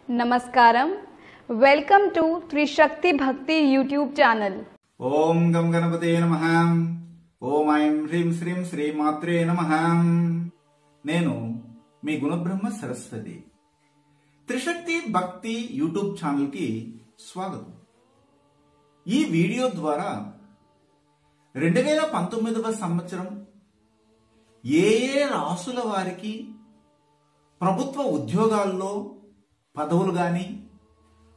Namaskaram. Welcome to Trishakti Bhakti YouTube channel. ఓం గం గణపతే నమః. ఓం ఐం హ్రీం శ్రీం శ్రీ మాత్రే నమః. నేను మీ గుణబ్రహ్మ సరస్వతి. త్రిశక్తి భక్తి యూట్యూబ్ ఛానల్ కి స్వాగతం. ఈ వీడియో ద్వారా 2019వ సంవత్సరం ఏ రాసుల వారికి ప్రభుత్వ ఉద్యోగాల్లో పదవులు గాని,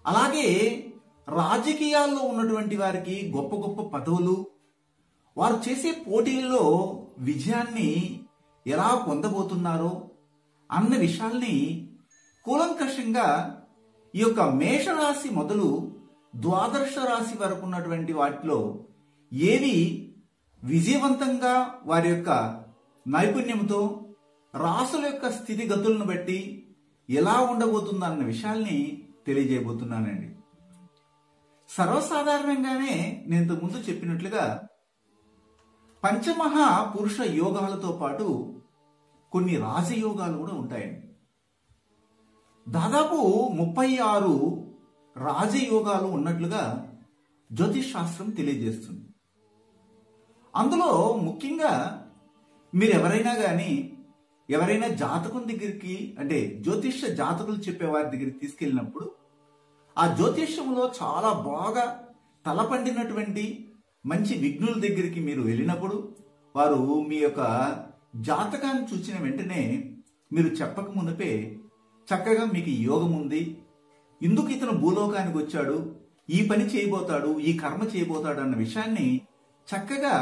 అలాగే రాజకీయాల్లో ఉన్నటువంటి వారికి గొప్ప గొప్ప పదవులు, వారు చేసే పోటీల్లో విజయాన్ని ఎలా పొందబోతున్నారో అన్న విషయాల్ని కూలంకషంగా ఈ యొక్క మేషరాశి మొదలు ద్వాదశ రాశి వరకు ఉన్నటువంటి వాటిలో ఏవి విజయవంతంగా వారి యొక్క నైపుణ్యంతో రాసుల యొక్క స్థితిగతులను బట్టి ఎలా ఉండబోతుందో అన్న విషయాల్ని తెలియజేయబోతున్నానండి. సర్వసాధారణంగానే నేను ఇంతకు ముందు చెప్పినట్లుగా పంచమహా పురుష యోగాలతో పాటు కొన్ని రాజయోగాలు కూడా ఉంటాయండి. దాదాపు 36 రాజయోగాలు ఉన్నట్లుగా జ్యోతిష్ శాస్త్రం తెలియజేస్తుంది. అందులో ముఖ్యంగా మీరు ఎవరైనా జాతకం దగ్గరికి, అంటే జ్యోతిష్య జాతకులు చెప్పే వారి దగ్గరికి తీసుకెళ్ళినప్పుడు ఆ జ్యోతిష్యంలో చాలా బాగా తలపండినటువంటి మంచి విఘ్నుల దగ్గరికి మీరు వెళ్ళినప్పుడు వారు మీ యొక్క జాతకాన్ని చూసిన వెంటనే మీరు చెప్పక మునిపే చక్కగా మీకు యోగం ఉంది, ఇందుకు ఇతను భూలోకానికి వచ్చాడు, ఈ పని చేయబోతాడు, ఈ కర్మ చేయబోతాడు అన్న విషయాన్ని చక్కగా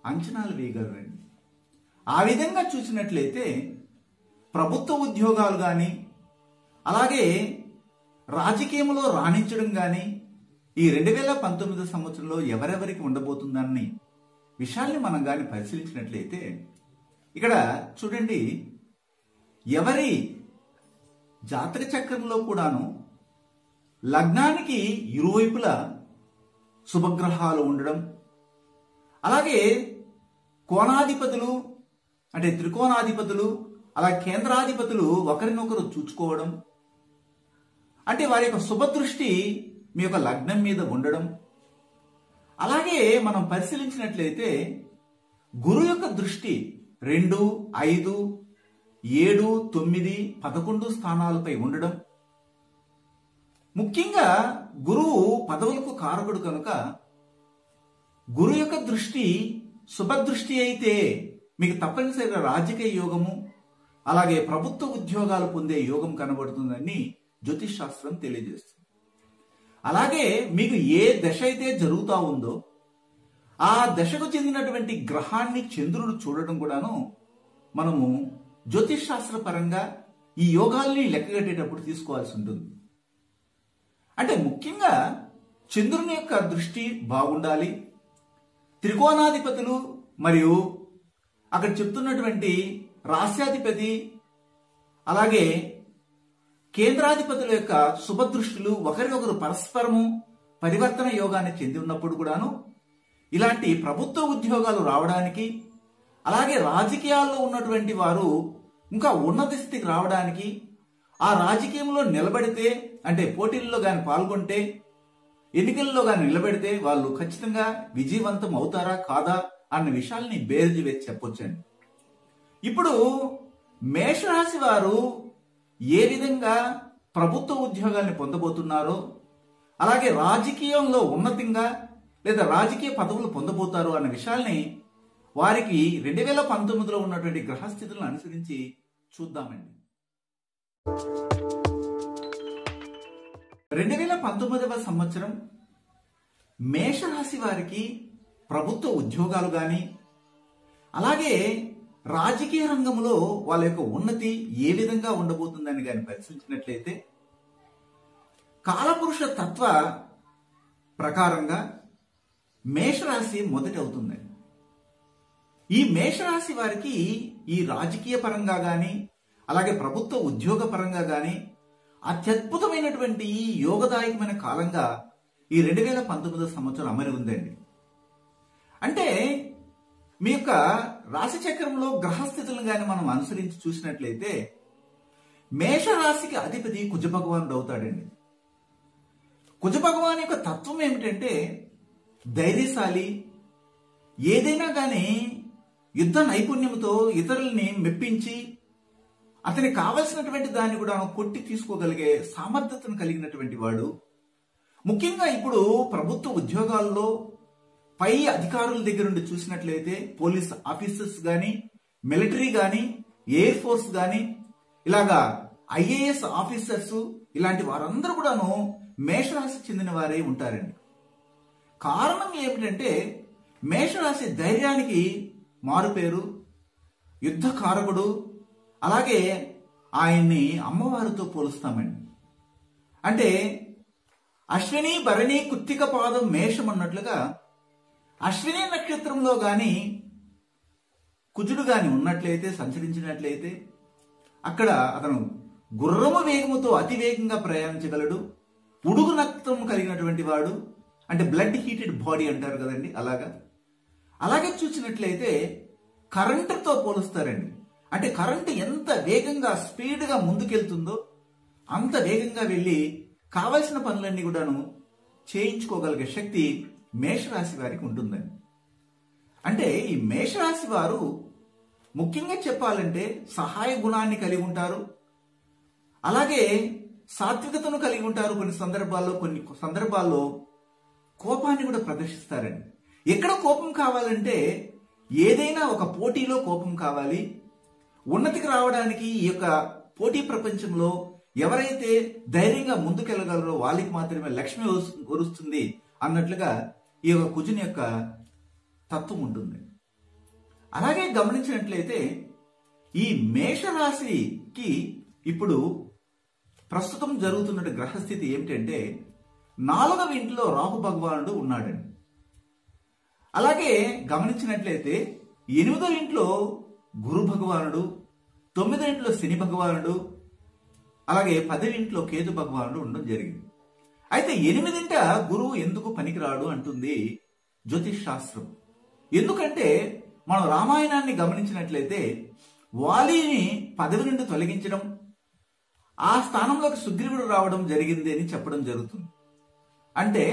అంచనాలు వేయగలరండి. ఆ విధంగా చూసినట్లయితే ప్రభుత్వ ఉద్యోగాలు కానీ, అలాగే రాజకీయంలో రాణించడం కానీ ఈ 2019 సంవత్సరంలో ఎవరెవరికి ఉండబోతుందన్న విషయాల్ని మనం కానీ పరిశీలించినట్లయితే ఇక్కడ చూడండి, ఎవరి జాతక చక్రంలో కూడాను లగ్నానికి ఇరువైపులా శుభగ్రహాలు ఉండడం, అలాగే కోణాధిపతులు అంటే త్రికోణాధిపతులు, అలా కేంద్రాధిపతులు ఒకరినొకరు చూచుకోవడం, అంటే వారి యొక్క శుభదృష్టి మీ యొక్క లగ్నం మీద ఉండడం, అలాగే మనం పరిశీలించినట్లయితే గురు యొక్క దృష్టి 2, 5, 7, 9, 11 స్థానాలపై ఉండడం. ముఖ్యంగా గురువు పదవులకు కారకుడు కనుక గురు యొక్క దృష్టి శుభదృష్టి అయితే మీకు తప్పనిసరిగా రాజకీయ యోగము, అలాగే ప్రభుత్వ ఉద్యోగాలు పొందే యోగం కనబడుతుందని జ్యోతిష్ శాస్త్రం తెలియజేస్తుంది. అలాగే మీకు ఏ దశ అయితే జరుగుతూ ఉందో ఆ దశకు చెందినటువంటి గ్రహాన్ని చంద్రుడు చూడడం కూడాను మనము జ్యోతిష్ శాస్త్ర పరంగా ఈ యోగాల్ని లెక్కగట్టేటప్పుడు తీసుకోవాల్సి ఉంటుంది. అంటే ముఖ్యంగా చంద్రుని యొక్క దృష్టి బాగుండాలి. త్రికోణాధిపతులు మరియు అక్కడ చెప్తున్నటువంటి రాస్యాధిపతి, అలాగే కేంద్రాధిపతుల యొక్క శుభదృష్టులు ఒకరినొకరు పరస్పరము పరివర్తన యోగాన్ని చెంది ఉన్నప్పుడు కూడాను ఇలాంటి ప్రభుత్వ ఉద్యోగాలు రావడానికి, అలాగే రాజకీయాల్లో ఉన్నటువంటి వారు ఇంకా ఉన్నత స్థితికి రావడానికి, ఆ రాజకీయంలో నిలబడితే అంటే పోటీల్లో కానీ పాల్గొంటే, ఎన్నికల్లో కానీ నిలబెడితే వాళ్ళు ఖచ్చితంగా విజయవంతం అవుతారా కాదా అన్న విషయాల్ని బేర్జి వేసి చెప్పొచ్చండి. ఇప్పుడు మేషరాశి వారు ఏ విధంగా ప్రభుత్వ ఉద్యోగాల్ని పొందబోతున్నారో, అలాగే రాజకీయంలో ఉన్నతంగా లేదా రాజకీయ పదవులు పొందబోతారు అన్న విషయాల్ని వారికి 2019లో ఉన్నటువంటి గ్రహస్థితులను అనుసరించి చూద్దామండి. 2019వ సంవత్సరం మేషరాశి వారికి ప్రభుత్వ ఉద్యోగాలు గాని, అలాగే రాజకీయ రంగంలో వాళ్ళ యొక్క ఉన్నతి ఏ విధంగా ఉండబోతుందని కానీ పరిశీలించినట్లయితే కాలపురుష తత్వ ప్రకారంగా మేషరాశి మొదటి అవుతుందండి. ఈ మేషరాశి వారికి ఈ రాజకీయ పరంగా గాని, అలాగే ప్రభుత్వ ఉద్యోగ పరంగా గాని అత్యద్భుతమైనటువంటి ఈ యోగదాయకమైన కాలంగా ఈ 2019 సంవత్సరం అమరి ఉందండి. అంటే మీ యొక్క రాశి చక్రంలో గ్రహస్థితులను కానీ మనం అనుసరించి చూసినట్లయితే మేషరాశికి అధిపతి కుజ భగవానుడు అవుతాడండి. కుజ భగవాన్ యొక్క తత్వం ఏమిటంటే ధైర్యశాలి, ఏదైనా కానీ యుద్ధ నైపుణ్యంతో ఇతరుల్ని మెప్పించి అతనికి కావలసినటువంటి దాన్ని కూడా కొట్టి తీసుకోగలిగే సామర్థ్యతను కలిగినటువంటి వాడు. ముఖ్యంగా ఇప్పుడు ప్రభుత్వ ఉద్యోగాల్లో పై అధికారుల దగ్గర నుండి చూసినట్లయితే పోలీస్ ఆఫీసర్స్ కానీ, మిలిటరీ కానీ, ఎయిర్ ఫోర్స్ కానీ, ఇలాగా ఐఏఎస్ ఆఫీసర్స్, ఇలాంటి వారందరూ కూడాను మేషరాశి చెందిన వారే ఉంటారండి. కారణం ఏమిటంటే మేషరాశి ధైర్యానికి మారుపేరు, యుద్ధ కారకుడు. అలాగే ఆయన్ని అమ్మవారితో పోలుస్తామండి. అంటే అశ్విని భరణి కృత్తిక పాదం మేషం అన్నట్లుగా అశ్విని నక్షత్రంలో గాని కుజుడు గాని ఉన్నట్లయితే, సంచరించినట్లయితే అక్కడ అతను గుర్రము వేగముతో అతి వేగంగా ప్రయాణించగలడు. ఉడుగు రక్తం కలిగినటువంటి వాడు, అంటే బ్లడ్ హీటెడ్ బాడీ అంటారు కదండి, అలాగే చూసినట్లయితే కరెంటుతో పోలుస్తారండి. అంటే కరెంటు ఎంత వేగంగా స్పీడ్గా ముందుకెళ్తుందో అంత వేగంగా వెళ్ళి కావలసిన పనులన్నీ కూడాను చేయించుకోగలిగే శక్తి మేషరాశి వారికి ఉంటుందండి. అంటే ఈ మేషరాశి వారు ముఖ్యంగా చెప్పాలంటే సహాయ గుణాన్ని కలిగి ఉంటారు. అలాగే సాత్వికతను కలిగి ఉంటారు. కొన్ని సందర్భాల్లో కోపాన్ని కూడా ప్రదర్శిస్తారండి. ఎక్కడ కోపం కావాలంటే ఏదైనా ఒక పోటీలో కోపం కావాలి. ఉన్నతికి రావడానికి ఈ యొక్క పోటీ ప్రపంచంలో ఎవరైతే ధైర్యంగా ముందుకెళ్ళగలరో వాళ్ళకి మాత్రమే లక్ష్మి వరుస్తుంది అన్నట్లుగా ఈ యొక్క కుజుని యొక్క తత్వం ఉంటుంది. అలాగే గమనించినట్లయితే ఈ మేషరాశికి ఇప్పుడు ప్రస్తుతం జరుగుతున్న గ్రహస్థితి ఏమిటంటే 4వ ఇంట్లో రాహు భగవానుడు ఉన్నాడండి. అలాగే గమనించినట్లయితే 8వ ఇంట్లో గురు భగవానుడు, 9వ ఇంట్లో శని భగవానుడు, అలాగే 10వ ఇంట్లో కేతు భగవానుడు ఉండడం జరిగింది. అయితే 8వ గురువు ఎందుకు పనికిరాడు అంటుంది జ్యోతిష్ శాస్త్రం. ఎందుకంటే మనం రామాయణాన్ని గమనించినట్లయితే వాలిని పదవి నుండి తొలగించడం, ఆ స్థానంలోకి సుగ్రీవుడు రావడం జరిగింది అని చెప్పడం జరుగుతుంది. అంటే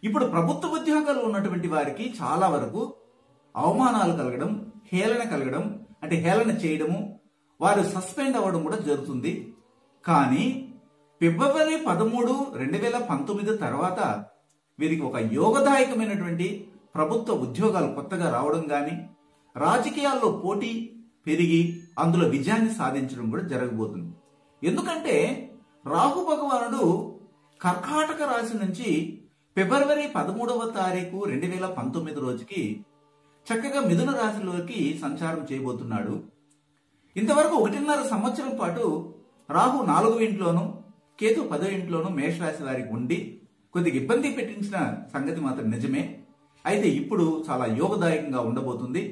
ఇప్పుడు ప్రభుత్వ ఉద్యోగాలు ఉన్నటువంటి వారికి చాలా వరకు అవమానాలు కలగడం, హేళన కలగడం, అంటే హేళన చేయడము, వారు సస్పెండ్ అవ్వడం కూడా జరుగుతుంది. కానీ ఫిబ్రవరి 13, 2019 తర్వాత వీరికి ఒక యోగదాయకమైనటువంటి ప్రభుత్వ ఉద్యోగాలు కొత్తగా రావడం కానీ, రాజకీయాల్లో పోటీ పెరిగి అందులో విజయాన్ని సాధించడం కూడా జరగబోతుంది. ఎందుకంటే రాహు భగవానుడు కర్కాటక రాశి నుంచి ఫిబ్రవరి 13వ తారీఖు 2019 రోజుకి చక్కగా మిథున రాశిలోకి సంచారం చేయబోతున్నాడు. ఇంతవరకు 1.5 సంవత్సరం పాటు రాహు 4వ ఇంట్లోనూ కేతు 10వ ఇంట్లోనూ మేషరాశి వారికి ఉండి కొద్దిగా ఇబ్బంది పెట్టించిన సంగతి మాత్రం నిజమే. అయితే ఇప్పుడు చాలా యోగదాయకంగా ఉండబోతుంది.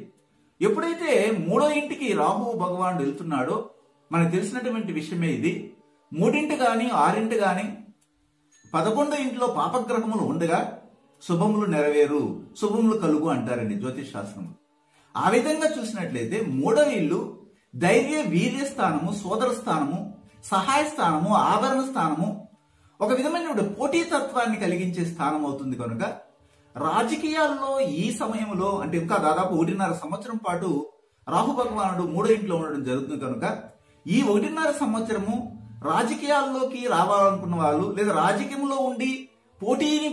ఎప్పుడైతే 3వ ఇంటికి రాహు భగవానుడు వెళ్తున్నాడో మనకు తెలిసినటువంటి విషయమే ఇది. 3 గాని 6 గాని 11వ ఇంట్లో పాపగ్రహములు ఉండగా శుభములు నెరవేరు, శుభములు కలుగు అంటారండి జ్యోతిష్ శాస్త్రం. ఆ విధంగా చూసినట్లయితే 3వ ఇల్లు ధైర్య వీర్య స్థానము, సోదర స్థానము, సహాయ స్థానము, ఆభరణ స్థానము, ఒక విధమైన పోటీతత్వాన్ని కలిగించే స్థానం అవుతుంది. కనుక రాజకీయాల్లో ఈ సమయంలో అంటే ఇంకా దాదాపు 1.5 సంవత్సరం పాటు రాహు భగవానుడు 3వ ఇంట్లో ఉండడం జరుగుతుంది. కనుక ఈ 1.5 సంవత్సరము రాజకీయాల్లోకి రావాలనుకున్న వాళ్ళు, లేదా రాజకీయంలో ఉండి పోటీని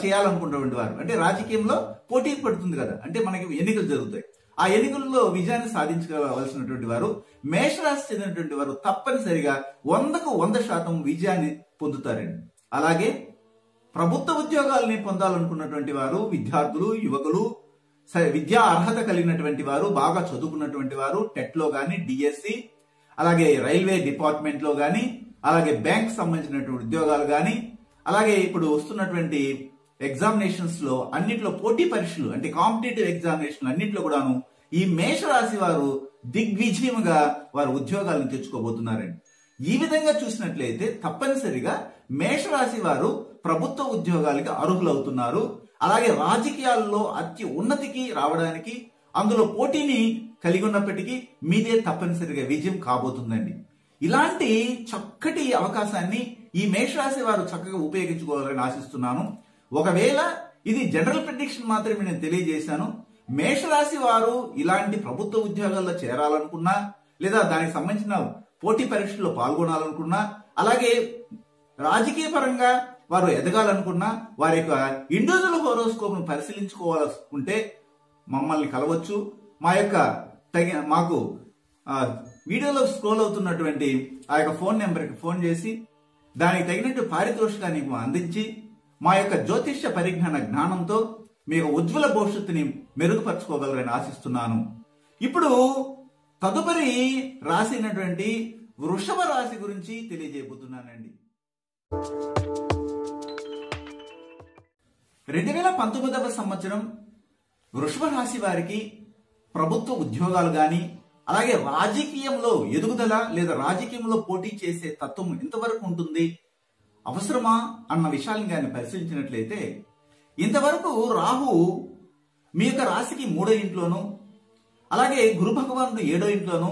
చేయాలనుకున్నటువంటి వారు, అంటే రాజకీయంలో పోటీ పడుతుంది కదా, అంటే మనకి ఎన్నికలు జరుగుతాయి, ఆ ఎన్నికల్లో విజయాన్ని సాధించవలసినటువంటి వారు మేషరాశి చెందినటువంటి వారు తప్పనిసరిగా 100కు 100% విజయాన్ని పొందుతారండి. అలాగే ప్రభుత్వ ఉద్యోగాలని పొందాలనుకున్నటువంటి వారు, విద్యార్థులు, యువకులు, విద్యా అర్హత కలిగినటువంటి వారు, బాగా చదువుకున్నటువంటి వారు, టెట్లో గాని, డిఎస్సి, అలాగే రైల్వే డిపార్ట్మెంట్ లో గాని, అలాగే బ్యాంక్ సంబంధించినటువంటి ఉద్యోగాలు గాని, అలాగే ఇప్పుడు వస్తున్నటువంటి ఎగ్జామినేషన్స్ లో అన్నింటిలో పోటీ పరీక్షలు అంటే కాంపిటేటివ్ ఎగ్జామినేషన్ అన్నింటిలో కూడాను ఈ మేషరాశి వారు దిగ్విజయముగా వారు ఉద్యోగాలను తెచ్చుకోబోతున్నారండి. ఈ విధంగా చూసినట్లయితే తప్పనిసరిగా మేషరాశి వారు ప్రభుత్వ ఉద్యోగాలకి అర్హులవుతున్నారు. అలాగే రాజకీయాల్లో అతి ఉన్నతికి రావడానికి, అందులో పోటీని కలిగి ఉన్నప్పటికీ మీదే తప్పనిసరిగా విజయం కాబోతుందండి. ఇలాంటి చక్కటి అవకాశాన్ని ఈ మేషరాశి వారు చక్కగా ఉపయోగించుకోవాలని ఆశిస్తున్నాను. ఒకవేళ ఇది జనరల్ ప్రెడిక్షన్ మాత్రమే నేను తెలియజేశాను. మేషరాశి వారు ఇలాంటి ప్రభుత్వ ఉద్యోగాల్లో చేరాలనుకున్నా, లేదా దానికి సంబంధించిన పోటీ పరీక్షల్లో పాల్గొనాలనుకున్నా, అలాగే రాజకీయ పరంగా వారు ఎదగాలనుకున్నా, వారి యొక్క ఇండివిజువల్ హోరోస్కోప్ ను పరిశీలించుకోవాలనుకుంటే మమ్మల్ని కలవచ్చు. మా యొక్క మాకు వీడియోలో స్క్రోల్ అవుతున్నటువంటి ఆ యొక్క ఫోన్ నెంబర్కి ఫోన్ చేసి దానికి తగినట్టు పారితోషికాన్ని అందించి మా యొక్క జ్యోతిష్య పరిజ్ఞాన జ్ఞానంతో మీకు ఉజ్వల భవిష్యత్తుని మెరుగుపరచుకోగలరని ఆశిస్తున్నాను. ఇప్పుడు తదుపరి రాశి అయినటువంటి వృషభ రాశి గురించి తెలియజేయబోతున్నానండి. 2019వ సంవత్సరం వృషభ రాశి వారికి ప్రభుత్వ ఉద్యోగాలు గాని, అలాగే రాజకీయంలో ఎదుగుదల లేదా రాజకీయంలో పోటీ చేసే తత్వం ఎంతవరకు ఉంటుంది, అవసరమా అన్న విషయాలను కానీ పరిశీలించినట్లయితే, ఇంతవరకు రాహు మీ యొక్క రాశికి 3వ ఇంట్లోనూ, అలాగే గురు భగవానుడు 7వ ఇంట్లోనూ,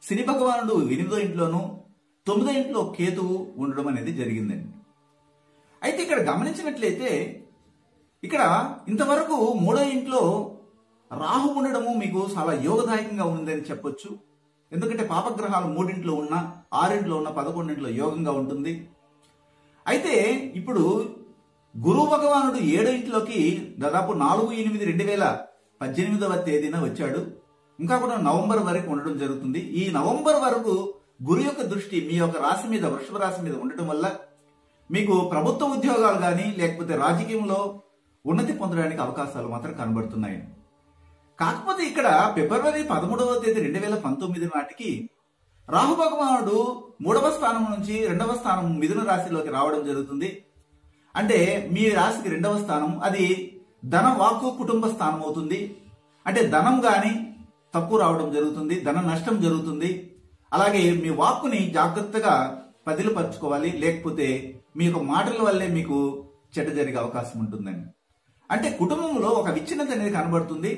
శని భగవానుడు 8వ ఇంట్లోనూ, 9వ ఇంట్లో కేతువు ఉండడం అనేది జరిగిందండి. అయితే ఇక్కడ గమనించినట్లయితే ఇక్కడ ఇంతవరకు 3వ ఇంట్లో రాహు ఉండడము మీకు చాలా యోగదాయకంగా ఉందని చెప్పొచ్చు. ఎందుకంటే పాపగ్రహాలు 3ఇంట్లో ఉన్నా, 6ఇంట్లో ఉన్న, 11ఇంట్లో యోగంగా ఉంటుంది. అయితే ఇప్పుడు గురు భగవానుడు 7వ ఇంట్లోకి దాదాపు 4/8/2018వ తేదీన వచ్చాడు. ఇంకా కూడా నవంబర్ వరకు ఉండడం జరుగుతుంది. ఈ నవంబర్ వరకు గురు యొక్క దృష్టి మీ యొక్క రాశి మీద, వృషభ రాశి మీద ఉండటం వల్ల మీకు ప్రభుత్వ ఉద్యోగాలు కానీ, లేకపోతే రాజకీయంలో ఉన్నతి పొందడానికి అవకాశాలు మాత్రం కనబడుతున్నాయి. కాకపోతే ఇక్కడ ఫిబ్రవరి 13వ తేదీ 2019 నాటికి రాహు భగవానుడు 3వ స్థానం నుంచి 2వ స్థానం మిథున రాశిలోకి రావడం జరుగుతుంది. అంటే మీ రాశికి 2వ స్థానం, అది ధన వాక్కు కుటుంబ స్థానం అవుతుంది. అంటే ధనం గాని తక్కువ రావడం జరుగుతుంది, ధన నష్టం జరుగుతుంది. అలాగే మీ వాక్కుని జాగ్రత్తగా పదిలపరచుకోవాలి, లేకపోతే మీ యొక్క మాటల వల్లే మీకు చెడ్డ జరిగే అవకాశం ఉంటుందండి. అంటే కుటుంబంలో ఒక విచ్ఛిన్నత అనేది కనబడుతుంది.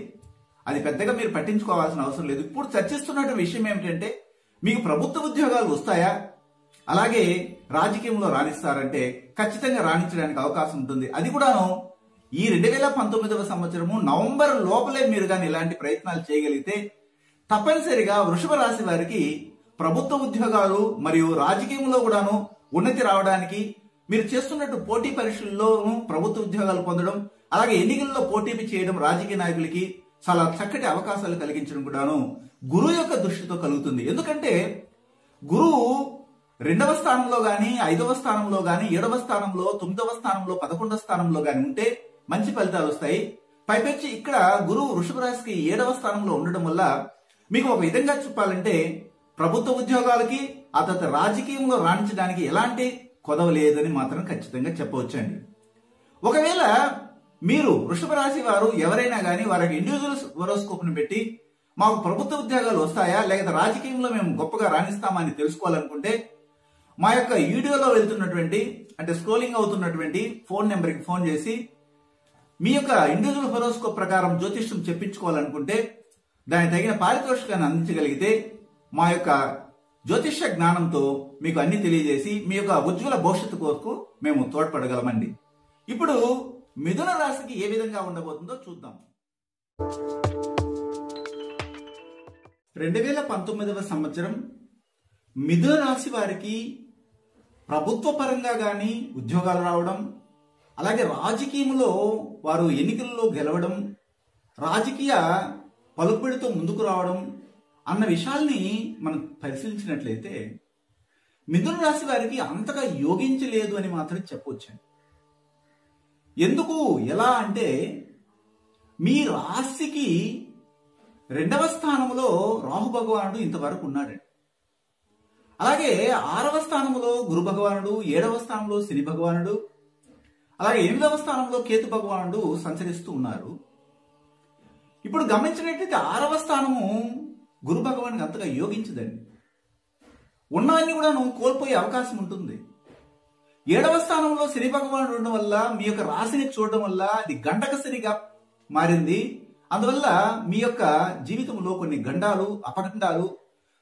అది పెద్దగా మీరు పట్టించుకోవాల్సిన అవసరం లేదు. ఇప్పుడు చర్చిస్తున్న విషయం ఏమిటంటే, మీకు ప్రభుత్వ ఉద్యోగాలు వస్తాయా, అలాగే రాజకీయంలో రాణిస్తారంటే ఖచ్చితంగా రాణించడానికి అవకాశం ఉంటుంది. అది కూడాను ఈ 2019వ సంవత్సరము నవంబర్ లోపలే మీరు కానీ ఇలాంటి ప్రయత్నాలు చేయగలిగితే తప్పనిసరిగా వృషభ రాశి వారికి ప్రభుత్వ ఉద్యోగాలు మరియు రాజకీయంలో కూడాను ఉన్నతి రావడానికి, మీరు చేస్తున్నట్టు పోటీ పరీక్షల్లోనూ ప్రభుత్వ ఉద్యోగాలు పొందడం, అలాగే ఎన్నికల్లో పోటీ చేయడం రాజకీయ నాయకులకి చాలా చక్కటి అవకాశాలు కలిగించడం కూడాను గురువు యొక్క దృష్టితో కలుగుతుంది. ఎందుకంటే గురువు 2వ స్థానంలో గాని, 5వ స్థానంలో గాని, 7వ స్థానంలో, 9వ స్థానంలో, 11వ స్థానంలో గాని ఉంటే మంచి ఫలితాలు వస్తాయి. పైపెచ్చి ఇక్కడ గురువు వృషభ రాశికి 7వ స్థానంలో ఉండడం వల్ల మీకు ఒక విధంగా చెప్పాలంటే ప్రభుత్వ ఉద్యోగాలకి, ఆ తర్వాత రాజకీయంలో రాణించడానికి ఎలాంటి కొదవ లేదని మాత్రం ఖచ్చితంగా చెప్పవచ్చండి. ఒకవేళ మీరు వృషభ రాశి వారు ఎవరైనా కానీ వారికి ఇండివిజువల్ హోరోస్కోప్ ని పెట్టి మాకు ప్రభుత్వ ఉద్యోగాలు వస్తాయా, లేదా రాజకీయంలో మేము గొప్పగా రాణిస్తామని తెలుసుకోవాలనుకుంటే మా యొక్క వీడియోలో వెళ్తున్నటువంటి, అంటే స్క్రోలింగ్ అవుతున్నటువంటి ఫోన్ నెంబర్కి ఫోన్ చేసి మీ యొక్క ఇండివిజువల్ హోరోస్కోప్ ప్రకారం జ్యోతిష్యం చెప్పించుకోవాలనుకుంటే దానికి తగిన పారితోషికాన్ని అందించగలిగితే మా యొక్క జ్యోతిష్య జ్ఞానంతో మీకు అన్ని తెలియజేసి మీ యొక్క ఉజ్వల భవిష్యత్తు కొరకు మేము తోడ్పడగలమండి. ఇప్పుడు మిథున రాశికి ఏ విధంగా ఉండబోతుందో చూద్దాం. 2019వ సంవత్సరం మిథున రాశి వారికి ప్రభుత్వ పరంగా గాని ఉద్యోగాలు రావడం, అలాగే రాజకీయంలో వారు ఎన్నికల్లో గెలవడం, రాజకీయ పలుకుబడితో ముందుకు రావడం అన్న విషయాల్ని మనం పరిశీలించినట్లయితే మిథున రాశి వారికి అంతగా యోగించలేదు అని మాత్రం చెప్పవచ్చు. ఎందుకు, ఎలా అంటే మీ రాశికి 2వ స్థానంలో రాహు భగవానుడు ఇంతవరకు ఉన్నాడండి. అలాగే 6వ స్థానంలో గురు భగవానుడు, 7వ స్థానంలో శని భగవానుడు, అలాగే 8వ స్థానంలో కేతు భగవానుడు సంచరిస్తూ ఉన్నారు. ఇప్పుడు గమనించినట్లయితే 6వ స్థానము గురు భగవానికి అంతగా యోగించదండి. ఉన్నవన్నీ కూడా కోల్పోయే అవకాశం ఉంటుంది. 7వ స్థానంలో శని భగవానుడు ఉండడం వల్ల మీ యొక్క రాశిని చూడడం వల్ల అది గంటక శనిగా మారింది. అందువల్ల మీ యొక్క జీవితంలో కొన్ని గండాలు, అపగండాలు,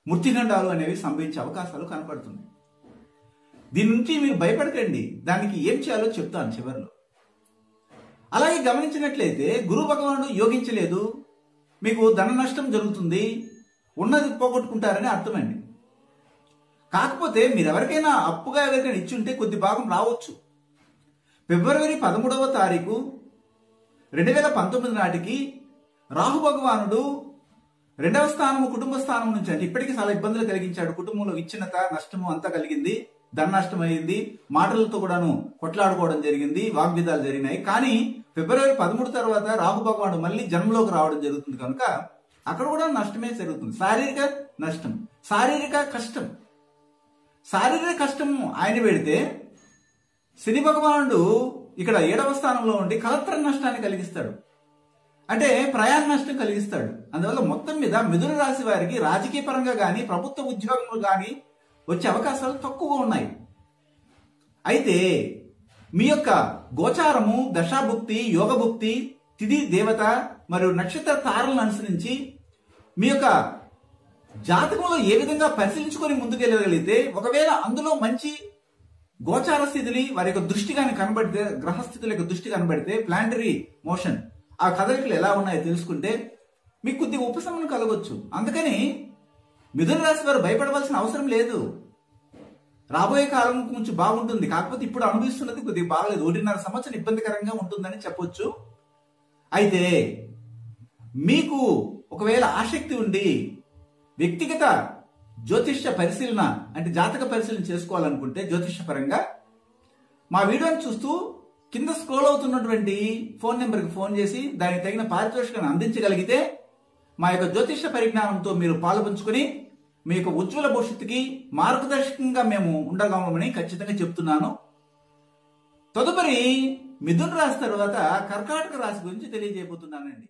మృత్యుగండాలు అనేవి సంభవించే అవకాశాలు కనపడుతున్నాయి. దీని నుంచి మీరు భయపడకండి, దానికి ఏం చేయాలో చెప్తాను చివరిలో. అలాగే గమనించినట్లయితే గురు భగవానుడు యోగించలేదు, మీకు ధన నష్టం జరుగుతుంది, ఉన్నది పోగొట్టుకుంటారని అర్థమండి. కాకపోతే మీరు ఎవరికైనా అప్పుగా ఎవరికైనా ఇచ్చుంటే కొద్ది భాగం రావచ్చు. ఫిబ్రవరి 13వ తారీఖు 2019 నాటికి రాహు భగవానుడు 2వ స్థానము కుటుంబ స్థానం నుంచి, అంటే ఇప్పటికీ చాలా ఇబ్బందులు కలిగించాడు. కుటుంబంలో విచ్ఛిన్నత, నష్టము అంతా కలిగింది, ధన నష్టం అయింది, మాటలతో కూడాను కొట్లాడుకోవడం జరిగింది, వాగ్విదాలు జరిగినాయి. కానీ ఫిబ్రవరి 13 తర్వాత రాహు భగవానుడు మళ్ళీ జన్మలోకి రావడం జరుగుతుంది కనుక అక్కడ కూడా నష్టమే జరుగుతుంది. శారీరక నష్టం, శారీరక కష్టం. శారీరక కష్టం ఆయన పెడితే శని భగవానుడు ఇక్కడ 7వ స్థానంలో ఉండి కలత్ర నష్టాన్ని కలిగిస్తాడు, అంటే ప్రయాణ నష్టం కలిగిస్తాడు. అందువల్ల మొత్తం మీద మిథున రాశి వారికి రాజకీయ పరంగా కానీ ప్రభుత్వ ఉద్యోగములు కానీ వచ్చే అవకాశాలు తక్కువగా ఉన్నాయి. అయితే మీ యొక్క గోచారము, దశాభుక్తి, యోగభుక్తి, తిథి దేవత మరియు నక్షత్ర తారలను అనుసరించి మీ యొక్క జాతకంలో ఏ విధంగా పరిశీలించుకొని ముందుకెళ్ళగలిగితే, ఒకవేళ అందులో మంచి గోచార స్థితిని వారి యొక్క దృష్టి కానీ కనబడితే, గ్రహస్థితుల యొక్క దృష్టి కనబడితే, ప్లానటరీ మోషన్ ఆ కదలికలు ఎలా ఉన్నాయో తెలుసుకుంటే మీకు కొద్దిగా ఉపశమనం కలగొచ్చు. అందుకని మిథున రాశి వారు భయపడవలసిన అవసరం లేదు. రాబోయే కాలం కొంచెం బాగుంటుంది, కాకపోతే ఇప్పుడు అనుభవిస్తున్నది కొద్దిగా బాగలేదు. 1.5 సంవత్సరం ఇబ్బందికరంగా ఉంటుందని చెప్పొచ్చు. అయితే మీకు ఒకవేళ ఆసక్తి ఉండి వ్యక్తిగత జ్యోతిష్య పరిశీలన, అంటే జాతక పరిశీలన చేసుకోవాలనుకుంటే జ్యోతిష్య పరంగా మా వీడియోని చూస్తూ కింద స్క్రోల్ అవుతున్నటువంటి ఫోన్ నెంబర్కి ఫోన్ చేసి దానికి తగిన పారితోషికాన్ని అందించగలిగితే మా యొక్క జ్యోతిష్య పరిజ్ఞానంతో మీరు పాలుపంచుకుని మీ యొక్క ఉజ్వల భవిష్యత్తుకి మార్గదర్శకంగా మేము ఉండగలమని ఖచ్చితంగా చెప్తున్నాను. తదుపరి మిథున రాశి తర్వాత కర్కాటక రాశి గురించి తెలియజేయబోతున్నానండి.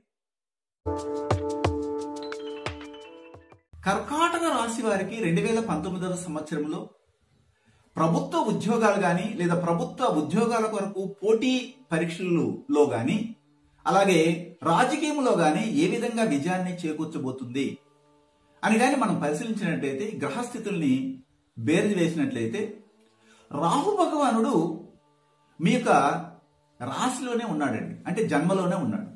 కర్కాటక రాశి వారికి 2019వ సంవత్సరంలో ప్రభుత్వ ఉద్యోగాలు కానీ లేదా ప్రభుత్వ ఉద్యోగాల కొరకు పోటీ పరీక్షలలో కానీ అలాగే రాజకీయంలో కానీ ఏ విధంగా విజయాన్ని చేకూర్చబోతుంది అని కానీ మనం పరిశీలించినట్లయితే, గ్రహస్థితుల్ని బేర్జి వేసినట్లయితే రాహు భగవానుడు మీ యొక్క రాశిలోనే ఉన్నాడండి, అంటే జన్మలోనే ఉన్నాడు.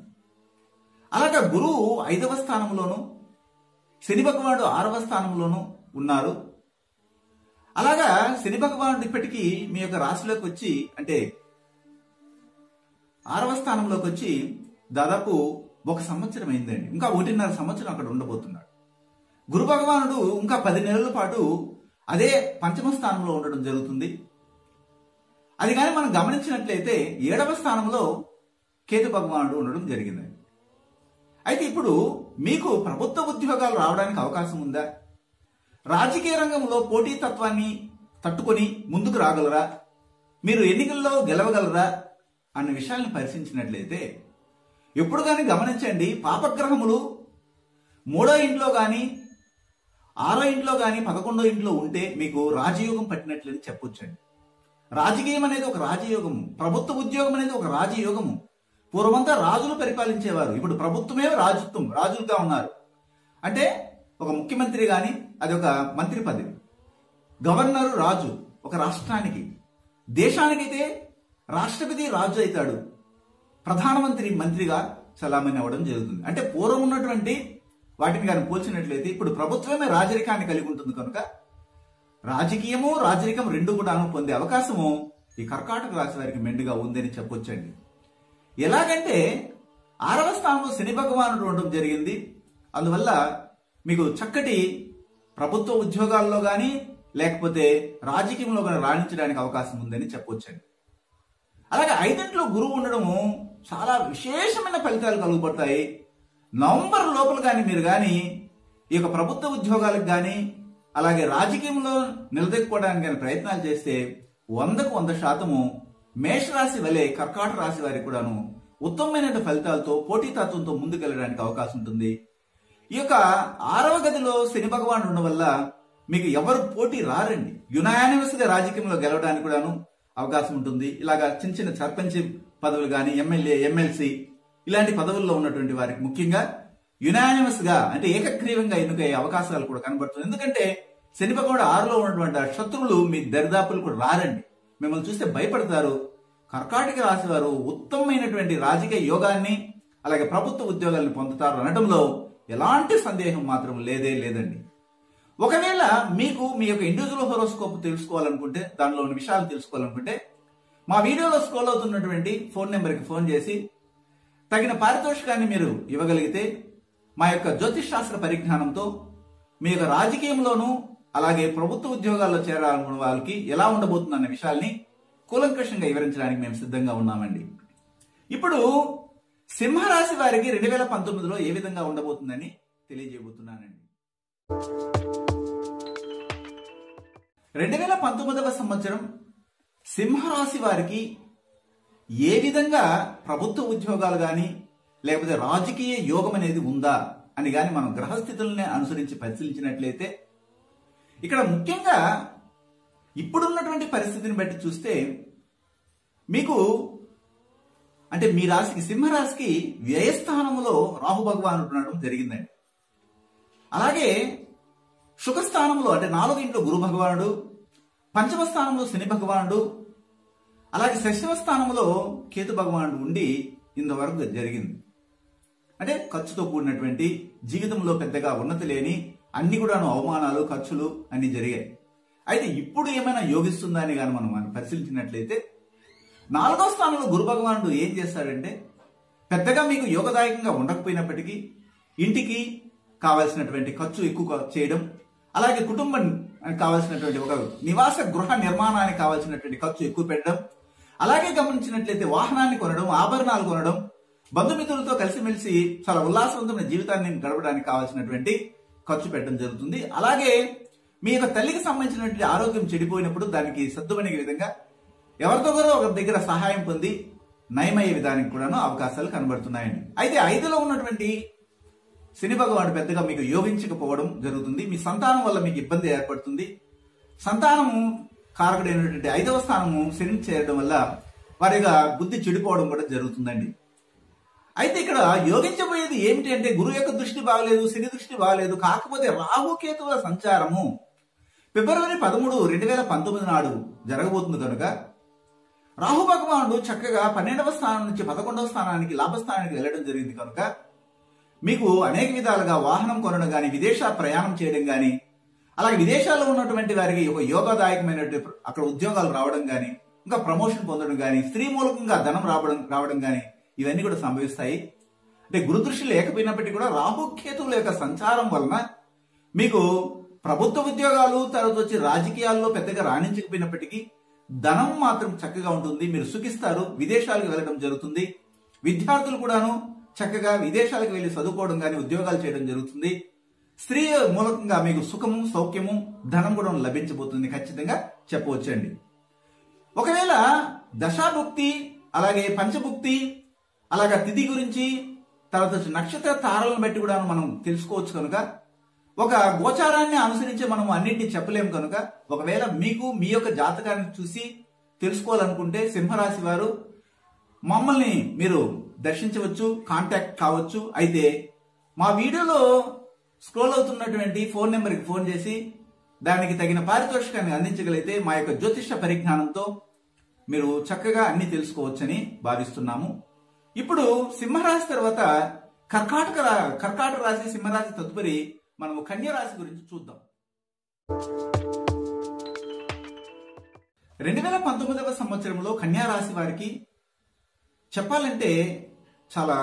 అలాగే గురువు 5వ స్థానంలోను, శని భగవానుడు 6వ స్థానంలోనూ ఉన్నారు. అలాగా శని భగవానుడు ఇప్పటికీ మీ యొక్క రాశిలోకి వచ్చి, అంటే 6వ స్థానంలోకి వచ్చి దాదాపు 1 సంవత్సరం అయిందండి. ఇంకా 1.5 సంవత్సరం అక్కడ ఉండబోతున్నాడు. గురు భగవానుడు ఇంకా 10 నెలల పాటు అదే పంచమ స్థానంలో ఉండడం జరుగుతుంది. అది కానీ మనం గమనించినట్లయితే 7వ స్థానంలో కేతు భగవానుడు ఉండడం జరిగింది. అయితే ఇప్పుడు మీకు ప్రభుత్వ ఉద్యోగాలు రావడానికి అవకాశం ఉందా? రాజకీయ రంగంలో పోటీతత్వాన్ని తట్టుకొని ముందుకు రాగలరా? మీరు ఎన్నికల్లో గెలవగలరా అన్న విషయాలను పరిశీలించినట్లయితే, ఎప్పుడు కానీ గమనించండి, పాపగ్రహములు 3వ ఇంట్లో కానీ 6వ ఇంట్లో కానీ 11వ ఇంట్లో ఉంటే మీకు రాజయోగం పట్టినట్లని చెప్పొచ్చండి. రాజకీయం అనేది ఒక రాజయోగము, ప్రభుత్వ ఉద్యోగం అనేది ఒక రాజయోగము. పూర్వమంతా రాజులు పరిపాలించేవారు, ఇప్పుడు ప్రభుత్వమే రాజుత్వం, రాజులుగా ఉన్నారు. అంటే ఒక ముఖ్యమంత్రి కానీ అది ఒక మంత్రి పదవి, గవర్నరు రాజు ఒక రాష్ట్రానికి, దేశానికైతే రాష్ట్రపతి రాజు అవుతాడు, ప్రధానమంత్రి మంత్రిగా చలామణి అవ్వడం జరుగుతుంది. అంటే పూర్వం ఉన్నటువంటి వాటిని కానీ పోల్చినట్లయితే ఇప్పుడు ప్రభుత్వమే రాజరికాన్ని కలిగి ఉంటుంది కనుక రాజకీయము రాజరికం రెండు కూడా పొందే అవకాశము ఈ కర్కాటక రాశి వారికి మెండుగా ఉందని చెప్పొచ్చండి. ఎలాగంటే 6వ స్థానంలో శని భగవానుడు ఉండడం జరిగింది. అందువల్ల మీకు చక్కటి ప్రభుత్వ ఉద్యోగాల్లో కానీ లేకపోతే రాజకీయంలో కానీ రాణించడానికి అవకాశం ఉందని చెప్పొచ్చండి. అలాగే 5వ గురువు ఉండడము చాలా విశేషమైన ఫలితాలు కలుగుపడతాయి. నవంబర్ లోపల కానీ మీరు కానీ ఈ యొక్క ప్రభుత్వ ఉద్యోగాలకు కానీ అలాగే రాజకీయంలో నిలదొక్కుకోవడానికి కానీ ప్రయత్నాలు చేస్తే 100కు 100% మేషరాశి వలె కర్కాటక రాశి వారికి కూడాను ఉత్తమమైన ఫలితాలతో పోటీతత్వంతో ముందుకెళ్ళడానికి అవకాశం ఉంటుంది. ఈ యొక్క 6వ గదిలో శని భగవానుడు ఉండడం వల్ల మీకు ఎవరు పోటీ రారండి. యునానిమస్ గా రాజకీయంలో గెలవడానికి కూడాను అవకాశం ఉంటుంది. ఇలాగా చిన్న చిన్న సర్పంచ్ పదవులు కానీ ఎమ్మెల్యే ఎమ్మెల్సీ ఇలాంటి పదవుల్లో ఉన్నటువంటి వారికి ముఖ్యంగా యునానిమస్ గా అంటే ఏకగ్రీవంగా ఎన్నికయ్యే అవకాశాలు కూడా కనబడుతుంది. ఎందుకంటే శని భగవానుడు 6లో ఉన్నటువంటి ఆ శత్రువులు మీ దరిదాపులు కూడా రారండి, మిమ్మల్ని చూస్తే భయపడతారు. కర్కాటక రాశి వారు ఉత్తమమైనటువంటి రాజకీయ యోగాన్ని అలాగే ప్రభుత్వ ఉద్యోగాలను పొందుతారు అనడంలో ఎలాంటి సందేహం మాత్రం లేదండి. ఒకవేళ మీకు మీ యొక్క ఇండివిజువల్ హోరోస్కోప్ తెలుసుకోవాలనుకుంటే, దానిలో ఉన్న విషయాలు తెలుసుకోవాలనుకుంటే మా వీడియోలో స్క్రోల్ అవుతున్నటువంటి ఫోన్ నెంబర్కి ఫోన్ చేసి తగిన పారితోషికాన్ని మీరు ఇవ్వగలిగితే మా యొక్క జ్యోతిష్ శాస్త్ర పరిజ్ఞానంతో మీ యొక్క రాజకీయంలోనూ అలాగే ప్రభుత్వ ఉద్యోగాల్లో చేరాలనుకున్న వాళ్ళకి ఎలా ఉండబోతుందన్న విషయాల్ని కూలంకషంగా వివరించడానికి మేము సిద్ధంగా ఉన్నామండి. ఇప్పుడు సింహరాశి వారికి 2019లో ఏ విధంగా ఉండబోతుందని తెలియజేయబోతున్నానండి. 2019వ సంవత్సరం సింహరాశి వారికి ఏ విధంగా ప్రభుత్వ ఉద్యోగాలు గాని లేకపోతే రాజకీయ యోగం అనేది ఉందా అని గాని మనం గ్రహస్థితులనే అనుసరించి పరిశీలించినట్లయితే ఇక్కడ ముఖ్యంగా ఇప్పుడున్నటువంటి పరిస్థితిని బట్టి చూస్తే మీకు అంటే మీ రాశికి సింహరాశికి వ్యయస్థానంలో రాహు భగవానుడు ఉండడం జరిగిందండి. అలాగే శుభస్థానంలో అంటే 4వ ఇంట్లో గురు భగవానుడు, పంచమ స్థానంలో శని భగవానుడు, అలాగే షష్ఠమ స్థానంలో కేతు భగవానుడు ఉండి ఇంతవరకు జరిగింది. అంటే ఖర్చుతో కూడినటువంటి జీవితంలో పెద్దగా ఉన్నతి లేని అన్ని కూడాను అవమానాలు ఖర్చులు అన్ని జరిగాయి. అయితే ఇప్పుడు ఏమైనా యోగిస్తుందా అని కానీ మనం పరిశీలించినట్లయితే 4వ స్థానంలో గురు భగవానుడు ఏం చేస్తాడంటే పెద్దగా మీకు యోగదాయకంగా ఉండకపోయినప్పటికీ ఇంటికి కావాల్సినటువంటి ఖర్చు ఎక్కువ చేయడం, అలాగే కుటుంబం కావాల్సినటువంటి ఒక నివాస గృహ నిర్మాణానికి కావాల్సినటువంటి ఖర్చు ఎక్కువ పెట్టడం, అలాగే గమనించినట్లయితే వాహనాన్ని కొనడం, ఆభరణాలు కొనడం, బంధుమిత్రులతో కలిసిమెలిసి చాలా ఉల్లాసవంతమైన జీవితాన్ని గడపడానికి కావాల్సినటువంటి ఖర్చు పెట్టడం జరుగుతుంది. అలాగే మీ యొక్క తల్లికి సంబంధించినటువంటి ఆరోగ్యం చెడిపోయినప్పుడు దానికి సర్దుమనే విధంగా ఎవరితో ఒక దగ్గర సహాయం పొంది నయమయ్యే విధానికి కూడాను అవకాశాలు కనబడుతున్నాయండి. అయితే 5లో ఉన్నటువంటి శని భగవానుడు పెద్దగా మీకు యోగించకపోవడం జరుగుతుంది. మీ సంతానం వల్ల మీకు ఇబ్బంది ఏర్పడుతుంది. సంతానము కారకుడైనటువంటి 5వ స్థానము శని చేరడం వల్ల వారిగా బుద్ధి చెడిపోవడం కూడా జరుగుతుందండి. అయితే ఇక్కడ యోగించబోయేది ఏమిటి అంటే గురువు యొక్క దృష్టి బాగలేదు, శని దృష్టి బాగలేదు. కాకపోతే రాహుకేతువుల సంచారము ఫిబ్రవరి 13, 2019 నాడు జరగబోతుంది కనుక రాహు భగవానుడు చక్కగా 12వ స్థానం నుంచి 11వ స్థానానికి లాభస్థానానికి వెళ్ళడం జరిగింది కనుక మీకు అనేక విధాలుగా వాహనం కొనడం కానీ, విదేశ ప్రయాణం చేయడం కానీ, అలాగే విదేశాల్లో ఉన్నటువంటి వారికి ఒక యోగదాయకమైనటువంటి అక్కడ ఉద్యోగాలు రావడం కానీ, ఇంకా ప్రమోషన్ పొందడం కానీ, స్త్రీ మూలకంగా ధనం రావడం కానీ ఇవన్నీ కూడా సంభవిస్తాయి. అంటే గురుదృష్టి లేకపోయినప్పటికీ కూడా రాహుకేతువుల యొక్క సంచారం వలన మీకు ప్రభుత్వ ఉద్యోగాలు తర్వాత వచ్చి రాజకీయాల్లో పెద్దగా రాణించకపోయినప్పటికీ ధనం మాత్రం చక్కగా ఉంటుంది. మీరు సుఖిస్తారు. విదేశాలకు వెళ్ళడం జరుగుతుంది. విద్యార్థులు కూడాను చక్కగా విదేశాలకు వెళ్లి చదువుకోవడం కానీ, ఉద్యోగాలు చేయడం జరుగుతుంది. స్త్రీ మూలకంగా మీకు సుఖము, సౌఖ్యము, ధనం కూడా లభించబోతుంది ఖచ్చితంగా చెప్పవచ్చండి. ఒకవేళ దశాభుక్తి అలాగే పంచభుక్తి అలాగే తిథి గురించి తర్వాత నక్షత్ర తారలను బట్టి కూడా మనం తెలుసుకోవచ్చు కనుక ఒక గోచారాన్ని అనుసరించి మనం అన్నింటినీ చెప్పలేము కనుక ఒకవేళ మీకు మీ యొక్క జాతకాన్ని చూసి తెలుసుకోవాలనుకుంటే సింహరాశి వారు మమ్మల్ని మీరు దర్శించవచ్చు, కాంటాక్ట్ కావచ్చు. అయితే మా వీడియోలో స్క్రోల్ అవుతున్నటువంటి ఫోన్ నెంబర్కి ఫోన్ చేసి దానికి తగిన పారితోషికాన్ని అందించగలిగితే మా యొక్క జ్యోతిష పరిజ్ఞానంతో మీరు చక్కగా అన్ని తెలుసుకోవచ్చని భావిస్తున్నాము. ఇప్పుడు సింహరాశి తర్వాత కర్కాటక రాశి, సింహరాశి తదుపరి మనము కన్యా రాశి గురించి చూద్దాం. 2019వ సంవత్సరంలో కన్యా రాశి వారికి చెప్పాలంటే చాలా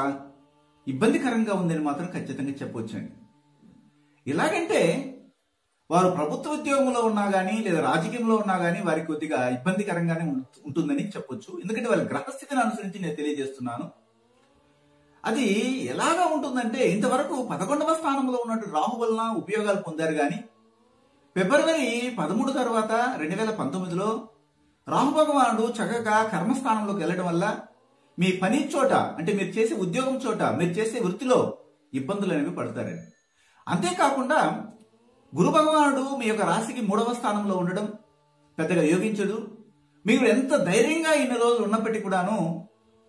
ఇబ్బందికరంగా ఉందని మాత్రం ఖచ్చితంగా చెప్పవచ్చండి. ఎలాగంటే వారు ప్రభుత్వ ఉద్యోగంలో ఉన్నా కానీ లేదా రాజకీయంలో ఉన్నా కానీ వారికి కొద్దిగా ఇబ్బందికరంగానే ఉంటుందని చెప్పొచ్చు. ఎందుకంటే వాళ్ళ గ్రహస్థితిని అనుసరించి నేను తెలియజేస్తున్నాను. అది ఎలాగా ఉంటుందంటే ఇంతవరకు 11వ స్థానంలో ఉన్నట్టు రాహు వలన ఉపయోగాలు పొందారు కానీ ఫిబ్రవరి 13 తర్వాత 2019లో రాహు భగవానుడు చక్కగా కర్మస్థానంలోకి వెళ్ళడం వల్ల మీ పని చోట అంటే మీరు చేసే ఉద్యోగం చోట మీరు చేసే వృత్తిలో ఇబ్బందులు అనేవి పడతారండి. అంతేకాకుండా గురు భగవానుడు మీ యొక్క రాశికి 3వ స్థానంలో ఉండడం పెద్దగా యోగించదు. మీరు ఎంత ధైర్యంగా ఇన్ని రోజులు ఉన్నప్పటికీ కూడాను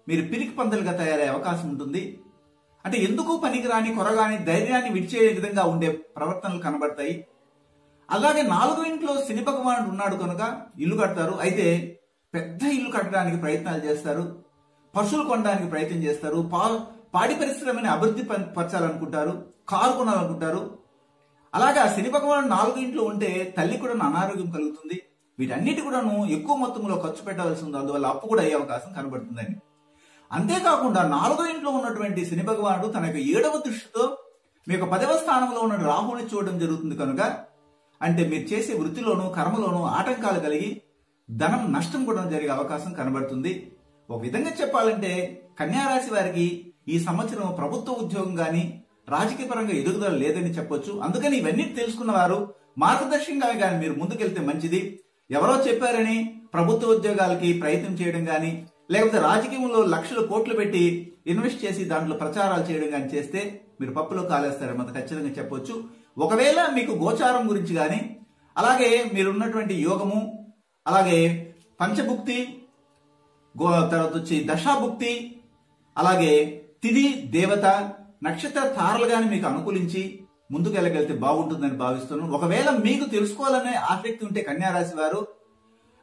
మీరు పిరికి పందలుగా తయారయ్యే అవకాశం ఉంటుంది. అంటే ఎందుకు పనికిరాని కొరగాని ధైర్యాన్ని విడిచే విధంగా ఉండే ప్రవర్తనలు కనబడతాయి. అలాగే 4వ ఇంట్లో శని భగవానుడు ఉన్నాడు కనుక ఇల్లు కడతారు. అయితే పెద్ద ఇల్లు కట్టడానికి ప్రయత్నాలు చేస్తారు, పశువులు కొనడానికి ప్రయత్నం చేస్తారు, పాడి పరిశ్రమని అభివృద్ధి పరచాలనుకుంటారు, కారు కొనాలనుకుంటారు. అలాగా శని భగవానుడు 4వ ఇంట్లో ఉంటే తల్లి కూడా అనారోగ్యం కలుగుతుంది. వీటన్నిటి కూడాను ఎక్కువ మొత్తంలో ఖర్చు పెట్టవలసి ఉంది. అందువల్ల అప్పు కూడా అయ్యే అవకాశం కనబడుతుందని. అంతేకాకుండా 4వ ఇంట్లో ఉన్నటువంటి శని భగవానుడు తన యొక్క 7వ దృష్టితో మీ యొక్క 10వ స్థానంలో ఉన్న రాహుని చూడడం జరుగుతుంది కనుక అంటే మీరు చేసే వృత్తిలోనూ కర్మలోనూ ఆటంకాలు కలిగి ధనం నష్టం కూడా జరిగే అవకాశం కనబడుతుంది. ఒక విధంగా చెప్పాలంటే కన్యారాశి వారికి ఈ సంవత్సరం ప్రభుత్వ ఉద్యోగం గాని రాజకీయ పరంగా ఎదుగుదల లేదని చెప్పొచ్చు. అందుకని ఇవన్నీ తెలుసుకున్న వారు మార్గదర్శకంగా కానీ మీరు ముందుకెళ్తే మంచిది. ఎవరో చెప్పారని ప్రభుత్వ ఉద్యోగాలకి ప్రయత్నం చేయడం గాని లేకపోతే రాజకీయంలో లక్షల కోట్లు పెట్టి ఇన్వెస్ట్ చేసి దాంట్లో ప్రచారాలు చేయడం కానీ చేస్తే మీరు పప్పులో కాలేస్తారని మనం ఖచ్చితంగా చెప్పొచ్చు. ఒకవేళ మీకు గోచారం గురించి కానీ అలాగే మీరున్నటువంటి యోగము అలాగే పంచభుక్తి తర్వాత వచ్చి దశాభుక్తి అలాగే తిథి దేవత నక్షత్ర తారలు గాని మీకు అనుకూలించి ముందుకెళ్ళగలిగితే బాగుంటుందని భావిస్తున్నాను. ఒకవేళ మీకు తెలుసుకోవాలనే ఆసక్తి ఉంటే కన్యారాశి వారు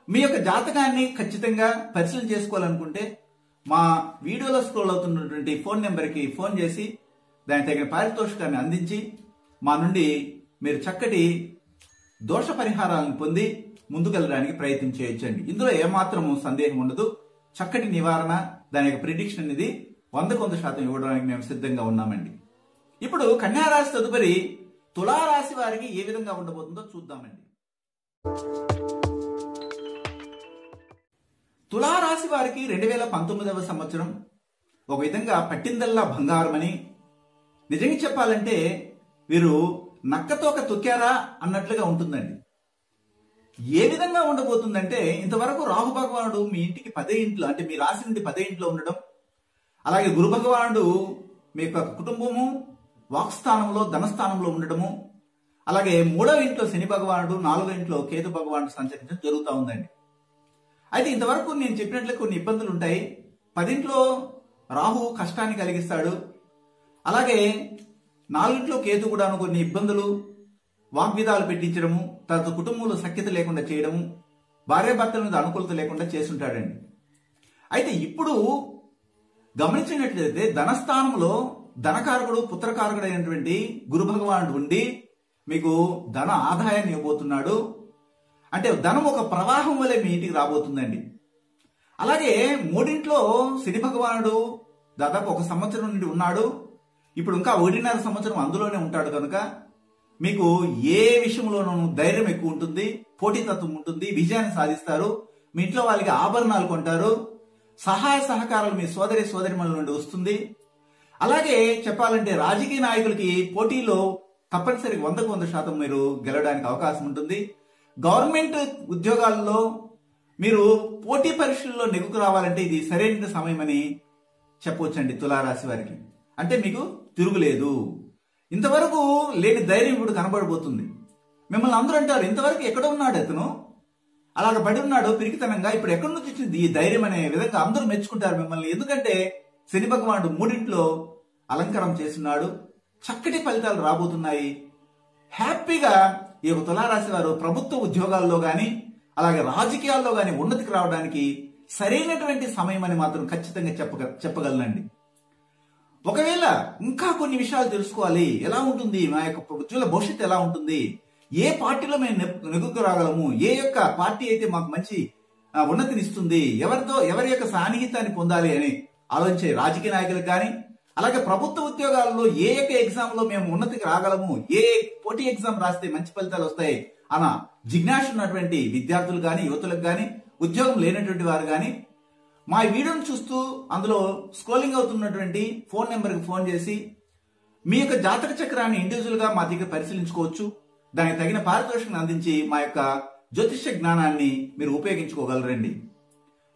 మీ యొక్క జాతకాన్ని ఖచ్చితంగా పరిశీలన చేసుకోవాలనుకుంటే మా వీడియోలో స్క్రోల్ అవుతున్నటువంటి ఫోన్ నెంబర్కి ఫోన్ చేసి దానికి తగిన పారితోషికాన్ని అందించి మా నుండి మీరు చక్కటి దోష పరిహారాలను పొంది ముందుకెళ్ళడానికి ప్రయత్నం చేయొచ్చండి. ఇందులో ఏమాత్రము సందేహం ఉండదు. చక్కటి నివారణ దాని యొక్క ప్రిడిక్షన్ అనేది 100% ఇవ్వడానికి మేము సిద్ధంగా ఉన్నామండి. ఇప్పుడు కన్యారాశి తదుపరి తులారాశి వారికి ఏ విధంగా ఉండబోతుందో చూద్దామండి. తులారాశి వారికి 2019వ సంవత్సరం ఒక విధంగా పట్టిందల్లా బంగారమని, నిజంగా చెప్పాలంటే వీరు నక్కతోక తొక్కారా అన్నట్లుగా ఉంటుందండి. ఏ విధంగా ఉండబోతుందంటే ఇంతవరకు రాహు భగవానుడు మీ ఇంటికి 10వ ఇంట్లో అంటే మీ రాశి నుండి 10వ ఇంట్లో ఉండడం, అలాగే గురు భగవానుడు మీ యొక్క కుటుంబము వాక్స్థానంలో ధనస్థానంలో ఉండడము, అలాగే 3వ ఇంట్లో శని భగవానుడు 4వ ఇంట్లో కేతు భగవానుడు సంచరించడం జరుగుతూ ఉందండి. అయితే ఇంతవరకు నేను చెప్పినట్లు కొన్ని ఇబ్బందులు ఉంటాయి. 10వ రాహు కష్టాన్ని కలిగిస్తాడు, అలాగే 4వ కేతు కూడా కొన్ని ఇబ్బందులు వాగ్విదాలు పెట్టించడము, తర్వాత కుటుంబంలో సఖ్యత లేకుండా చేయడము, భార్యాభర్తల మీద అనుకూలత లేకుండా చేస్తుంటాడండి. అయితే ఇప్పుడు గమనించినట్లయితే ధనస్థానంలో ధనకారకుడు పుత్రకారకుడు అయినటువంటి గురు భగవానుడు ఉండి మీకు ధన ఆదాయాన్ని ఇవ్వబోతున్నాడు. అంటే ధనం ఒక ప్రవాహం వలె మీ ఇంటికి రాబోతుందండి. అలాగే 3వ శని భగవానుడు దాదాపు 1 సంవత్సరం నుండి ఉన్నాడు. ఇప్పుడు ఇంకా 1.5 సంవత్సరం అందులోనే ఉంటాడు కనుక మీకు ఏ విషయంలోనూ ధైర్యం ఎక్కువ ఉంటుంది, పోటీతత్వం ఉంటుంది, విజయాన్ని సాధిస్తారు. మీ ఇంట్లో వాళ్ళకి ఆభరణాలు కొంటారు, సహాయ సహకారాలు మీ సోదరిమణుల నుండి వస్తుంది. అలాగే చెప్పాలంటే రాజకీయ నాయకులకి పోటీలో తప్పనిసరిగా 100% మీరు గెలవడానికి అవకాశం ఉంటుంది. గవర్నమెంట్ ఉద్యోగాల్లో మీరు పోటీ పరీక్షల్లో నెగ్గుకు రావాలంటే ఇది సరైన సమయం అని చెప్పవచ్చండి తులారాశి వారికి. అంటే మీకు తిరుగులేదు. ఇంతవరకు లేని ధైర్యం ఇప్పుడు కనబడబోతుంది. మిమ్మల్ని అందరూ అంటారు ఇంతవరకు ఎక్కడ ఉన్నాడు అతను, అలాగ పడి ఉన్నాడు పిరికితనంగా, ఇప్పుడు ఎక్కడి నుంచి వచ్చింది ఈ ధైర్యం అనే విధంగా అందరూ మెచ్చుకుంటారు మిమ్మల్ని. ఎందుకంటే శని భగవానుడు 3వ అలంకారం చేస్తున్నాడు. చక్కటి ఫలితాలు రాబోతున్నాయి. హ్యాపీగా ఈ యొక్క తులారాశి వారు ప్రభుత్వ ఉద్యోగాల్లో గాని అలాగే రాజకీయాల్లో గాని ఉన్నతికి రావడానికి సరైనటువంటి సమయం అని మాత్రం ఖచ్చితంగా చెప్పగలనండి. ఒకవేళ ఇంకా కొన్ని విషయాలు తెలుసుకోవాలి, ఎలా ఉంటుంది మా యొక్క ఉజ్వల భవిష్యత్తు ఎలా ఉంటుంది, ఏ పార్టీలో మేము నెగ్గుకు రాగలము, ఏ యొక్క పార్టీ అయితే మాకు మంచి ఉన్నతినిస్తుంది, ఎవరి యొక్క సాన్నిహితాన్ని పొందాలి అని ఆలోచించే రాజకీయ నాయకులకు కానీ అలాగే ప్రభుత్వ ఉద్యోగాల్లో ఏ యొక్క ఎగ్జామ్ లో మేము ఉన్నతికి రాగలము, ఏ పోటీ ఎగ్జామ్ రాస్తే మంచి ఫలితాలు వస్తాయి అన్న జిజ్ఞాస ఉన్నటువంటి విద్యార్థులు కానీ యువతులకు కానీ ఉద్యోగం లేనటువంటి వారు కానీ మా వీడియోను చూస్తూ అందులో స్క్రోలింగ్ అవుతున్నటువంటి ఫోన్ నెంబర్కి ఫోన్ చేసి మీ యొక్క జాతక చక్రాన్ని ఇండివిజువల్ గా మా దగ్గర పరిశీలించుకోవచ్చు. దానికి తగిన పారితోషికం అందించి మా యొక్క జ్యోతిష్య జ్ఞానాన్ని మీరు ఉపయోగించుకోగలరండి.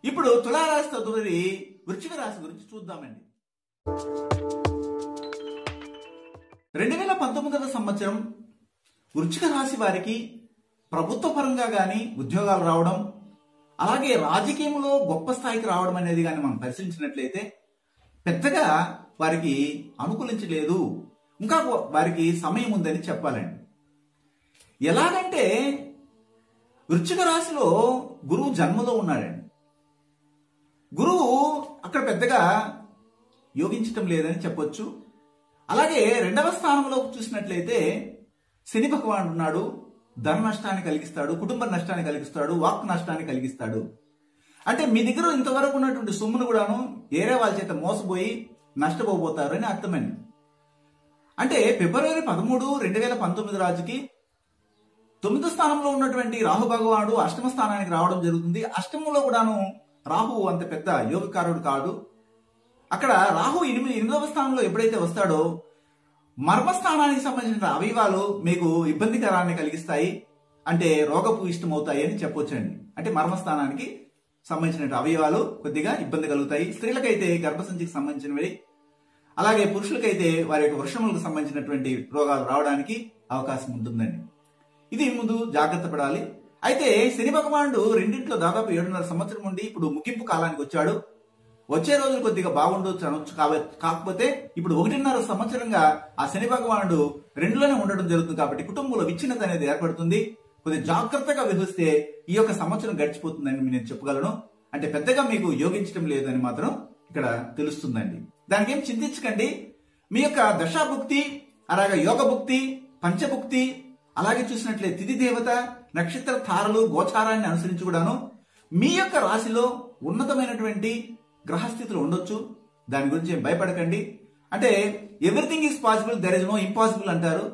ఇప్పుడు తులారాశి తదుపరి వృశ్చిక రాశి గురించి చూద్దామండి. 2019వ సంవత్సరం వృశ్చిక రాశి వారికి ప్రభుత్వ పరంగా గాని ఉద్యోగాలు రావడం, అలాగే రాజకీయంలో గొప్ప స్థాయికి రావడం అనేది కానీ మనం పరిశీలించినట్లయితే పెద్దగా వారికి అనుకూలించలేదు, ఇంకా వారికి సమయం ఉందని చెప్పాలండి. ఎలాగంటే వృశ్చిక రాశిలో గురువు జన్మలో ఉన్నాడండి. గురువు అక్కడ పెద్దగా యోగించటం లేదని చెప్పొచ్చు. అలాగే రెండవ స్థానంలో చూసినట్లయితే శని భగవానుడు ఉన్నాడు. ధన నష్టాన్ని కలిగిస్తాడు, కుటుంబ నష్టాన్ని కలిగిస్తాడు, వాక్ నష్టాన్ని కలిగిస్తాడు. అంటే మీ దగ్గర ఇంతవరకు ఉన్నటువంటి సొమ్మును కూడాను వేరే వాళ్ళ చేత మోసపోయి నష్టపోతారు అని అర్థమైంది. అంటే ఫిబ్రవరి 13, 2019 రాజుకి 9వ స్థానంలో ఉన్నటువంటి రాహు భగవానుడు అష్టమ స్థానానికి రావడం జరుగుతుంది. అష్టమంలో కూడాను రాహు అంత పెద్ద యోగకారుడు కాదు. అక్కడ రాహు 8వ స్థానంలో ఎప్పుడైతే వస్తాడో మర్మస్థానానికి సంబంధించిన అవయవాలు మీకు ఇబ్బందికరాన్ని కలిగిస్తాయి, అంటే రోగపు ఇష్టమవుతాయి అని చెప్పొచ్చండి. అంటే మర్మస్థానానికి సంబంధించిన అవయవాలు కొద్దిగా ఇబ్బంది కలుగుతాయి. స్త్రీలకైతే గర్భసంచికి సంబంధించినవి, అలాగే పురుషులకైతే వారి యొక్క వృషములకు సంబంధించినటువంటి రోగాలు రావడానికి అవకాశం ఉంటుందండి. ఇది ముందు జాగ్రత్త పడాలి. అయితే శని భగవానుడు రెండింటిలో దాదాపు 7.5 సంవత్సరం ఉండి ఇప్పుడు ముగింపు కాలానికి వచ్చాడు. వచ్చే రోజులు కొద్దిగా బాగుండొచ్చు అనొచ్చు. కాకపోతే ఇప్పుడు 1.5 సంవత్సరంగా ఆ శని భగవానుడు 2లోనే ఉండడం జరుగుతుంది. కాబట్టి కుటుంబంలో విచ్ఛిన్నత అనేది ఏర్పడుతుంది. కొద్దిగా జాగ్రత్తగా వ్యవహరిస్తే ఈ యొక్క సంవత్సరం గడిచిపోతుందని నేను చెప్పగలను. అంటే పెద్దగా మీకు యోగించడం లేదని మాత్రం ఇక్కడ తెలుస్తుందండి. దానికి ఏం చింతించకండి. మీ యొక్క దశాభుక్తి, అలాగే యోగభుక్తి, పంచభుక్తి, అలాగే చూసినట్లయితే తిథి దేవత, నక్షత్ర తారలు, గోచారాన్ని అనుసరించి కూడాను మీ యొక్క రాశిలో ఉన్నతమైనటువంటి గ్రహస్థితులు ఉండొచ్చు. దాని గురించి ఏం భయపడకండి. అంటే everything is possible, there is no impossible అంటారు.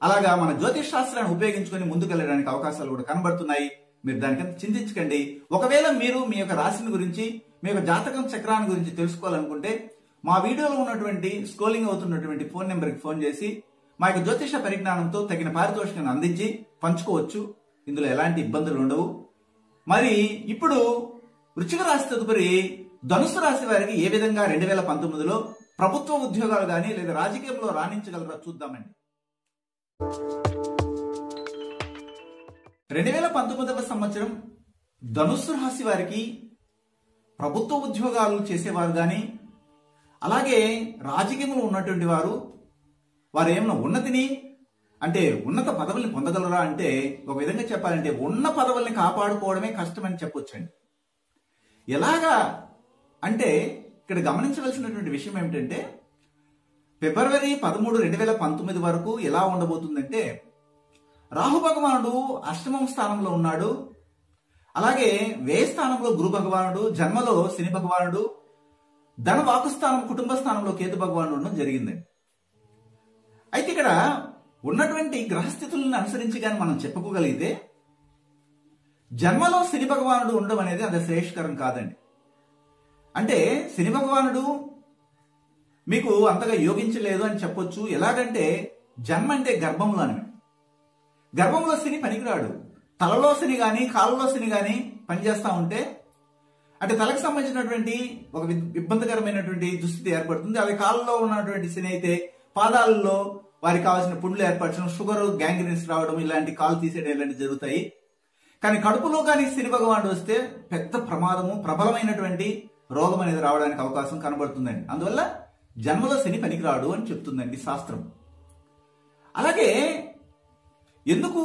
అలాగా మన జ్యోతిష్ శాస్త్రాన్ని ఉపయోగించుకొని ముందుకెళ్ళడానికి అవకాశాలు కూడా కనబడుతున్నాయి. మీరు దానికంత చింతించకండి. ఒకవేళ మీరు మీ యొక్క రాశిని గురించి, మీ యొక్క జాతకం చక్రాన్ని గురించి తెలుసుకోవాలనుకుంటే మా వీడియోలో ఉన్నటువంటి స్క్రోలింగ్ అవుతున్నటువంటి ఫోన్ నెంబర్కి ఫోన్ చేసి మా యొక్క జ్యోతిష పరిజ్ఞానంతో తగిన పారితోషికాన్ని అందించి పంచుకోవచ్చు. ఇందులో ఎలాంటి ఇబ్బందులు ఉండవు. మరి ఇప్పుడు వృశ్చిక రాశి తదుపరి ధనుసు రాశి వారికి ఏ విధంగా 2019లో ప్రభుత్వ ఉద్యోగాలు కానీ లేదా రాజకీయంలో రాణించగలరో చూద్దామండి. 2019వ సంవత్సరం ధనుస్సు రాశి వారికి ప్రభుత్వ ఉద్యోగాలు చేసేవారు కానీ, అలాగే రాజకీయంలో ఉన్నటువంటి వారు ఏమైనా ఉన్నతిని, అంటే ఉన్నత పదవుల్ని పొందగలరా అంటే ఒక విధంగా చెప్పాలంటే ఉన్న పదవుల్ని కాపాడుకోవడమే కష్టమని చెప్పొచ్చండి. ఎలాగా అంటే ఇక్కడ గమనించవలసినటువంటి విషయం ఏమిటంటే ఫిబ్రవరి 13, 2019 వరకు ఎలా ఉండబోతుందంటే రాహు భగవానుడు అష్టమం స్థానంలో ఉన్నాడు. అలాగే వ్యయ స్థానంలో గురు భగవానుడు, జన్మలో శని భగవానుడు, ధన వాకు స్థానం కుటుంబ స్థానంలో కేతు భగవానుడు ఉండడం జరిగింది. అయితే ఇక్కడ ఉన్నటువంటి గ్రహస్థితులను అనుసరించి కానీ మనం చెప్పుకోగలిగితే జన్మలో శని భగవానుడు ఉండడం అనేది అంత శ్రేష్కరం కాదండి. అంటే శని భగవానుడు మీకు అంతగా యోగించలేదు అని చెప్పొచ్చు. ఎలాగంటే జన్మ అంటే గర్భంలో అని, గర్భంలో శని పనికిరాడు. తలలో శని గాని కాళ్ళలో శని గాని పనిచేస్తా ఉంటే అంటే తలకు సంబంధించినటువంటి ఒక ఇబ్బందికరమైనటువంటి దుస్థితి ఏర్పడుతుంది. అవి కాళ్ళలో ఉన్నటువంటి శని అయితే పాదాలలో వారికి కావాల్సిన పుండ్లు ఏర్పరచడం, షుగర్, గ్యాంగ్రీన్స్ రావడం, ఇలాంటి కాలు తీసేయడం ఇలాంటివి జరుగుతాయి. కానీ కడుపులో కానీ శని భగవానుడు వస్తే పెద్ద ప్రమాదము, ప్రబలమైనటువంటి రోగం అనేది రావడానికి అవకాశం కనబడుతుందండి. అందువల్ల జన్మలో శని పనికిరాడు అని చెప్తుందండి శాస్త్రం. అలాగే ఎందుకు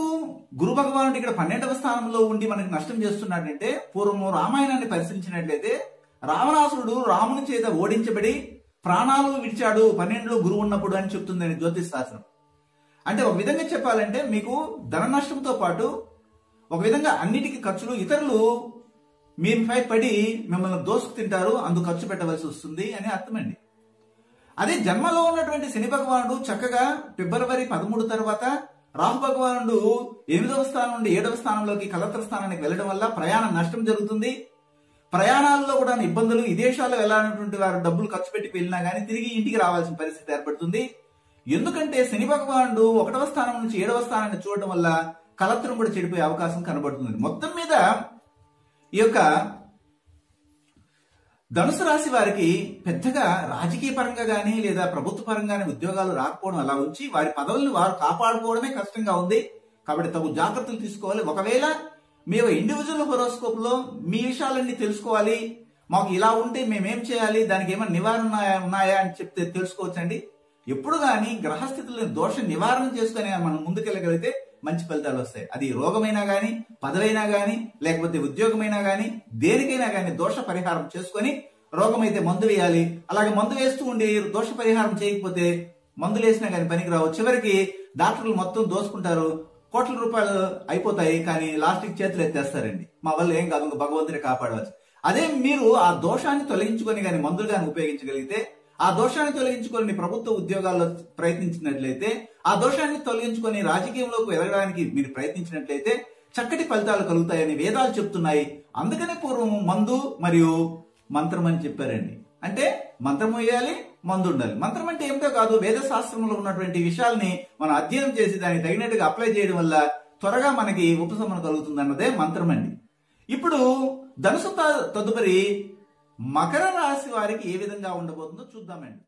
గురు భగవానుడు ఇక్కడ 12వ స్థానంలో ఉండి మనకి నష్టం చేస్తున్నాడంటే పూర్వము రామాయణాన్ని పరిశీలించినట్లయితే రావణాసురుడు రాముని చేత ఓడించబడి ప్రాణాలు విడిచాడు 12లో గురువు ఉన్నప్పుడు అని చెప్తుందని జ్యోతిష్ శాస్త్రం. అంటే ఒక విధంగా చెప్పాలంటే మీకు ధన నష్టంతో పాటు ఒక విధంగా అన్నిటికీ ఖర్చులు, ఇతరులు మీపై పడి మిమ్మల్ని దోసుకు తింటారు, అందుకు ఖర్చు పెట్టవలసి వస్తుంది అని అర్థమండి. అదే జన్మలో ఉన్నటువంటి శని భగవానుడు చక్కగా ఫిబ్రవరి 13 తర్వాత రాహు భగవానుడు 8వ స్థానం నుండి 7వ స్థానంలోకి కలత్ర స్థానానికి వెళ్లడం వల్ల ప్రయాణ నష్టం జరుగుతుంది. ప్రయాణాల్లో కూడా ఇబ్బందులు, విదేశాల్లో వెళ్ళాలన్నటువంటి వారు డబ్బులు ఖర్చు పెట్టి వెళ్ళినా కానీ తిరిగి ఇంటికి రావాల్సిన పరిస్థితి ఏర్పడుతుంది. ఎందుకంటే శని భగవానుడు 1వ స్థానం నుంచి 7వ స్థానాన్ని చూడడం వల్ల కలత్రం కూడా చెడిపోయే అవకాశం కనబడుతుంది. మొత్తం మీద ఈ యొక్క ధనుసు రాశి వారికి పెద్దగా రాజకీయ పరంగా కానీ లేదా ప్రభుత్వ పరంగా ఉద్యోగాలు రాకపోవడం అలా ఉంచి వారి పదవులను వారు కాపాడుకోవడమే కష్టంగా ఉంది. కాబట్టి తగు జాగ్రత్తలు తీసుకోవాలి. ఒకవేళ మీ ఇండివిజువల్ హోరోస్కోప్ లో మీ విషయాలన్నీ తెలుసుకోవాలి, మాకు ఇలా ఉంటే మేమేం చేయాలి, దానికి ఏమైనా నివారణ ఉన్నాయా అని చెప్తే తెలుసుకోవచ్చండి. ఎప్పుడు కానీ గ్రహస్థితులను దోష నివారణ చేసుకుని మనం ముందుకెళ్ళగలిగితే మంచి ఫలితాలు వస్తాయి. అది రోగమైనా గానీ, పదవైనా గానీ, లేకపోతే ఉద్యోగమైనా గానీ, దేనికైనా గానీ దోష పరిహారం చేసుకొని, రోగం అయితే మందు వేయాలి, అలాగే మందు వేస్తూ ఉండి దోష పరిహారం చేయకపోతే మందులు వేసినా కానీ పనికిరావు. చివరికి డాక్టర్లు మొత్తం దోసుకుంటారు, కోట్ల రూపాయలు అయిపోతాయి, కానీ లాస్ట్కి చేతులు ఎత్తేస్తారండి. మా వల్ల ఏం కాదు, భగవంతుని కాపాడవచ్చు. అదే మీరు ఆ దోషాన్ని తొలగించుకొని కానీ మందులు కానీ ఉపయోగించగలిగితే, ఆ దోషాన్ని తొలగించుకొని ప్రభుత్వ ఉద్యోగాల్లో ప్రయత్నించినట్లయితే, ఆ దోషాన్ని తొలగించుకొని రాజకీయంలోకి ఎదగడానికి మీరు ప్రయత్నించినట్లయితే చక్కటి ఫలితాలు కలుగుతాయని వేదాలు చెప్తున్నాయి. అందుకనే పూర్వం మందు మరియు మంత్రం అని చెప్పారండి. అంటే మంత్రం వేయాలి, మందు ఉండాలి. మంత్రం అంటే ఏమిటో కాదు, వేద శాస్త్రంలో ఉన్నటువంటి విషయాల్ని మనం అధ్యయనం చేసి దానికి తగినట్టుగా అప్లై చేయడం వల్ల త్వరగా మనకి ఉపశమనం కలుగుతుంది అన్నదే మంత్రం అండి. ఇప్పుడు ధనుసు తదుపరి మకర రాశి వారికి ఏ విధంగా ఉండబోతుందో చూద్దామండి.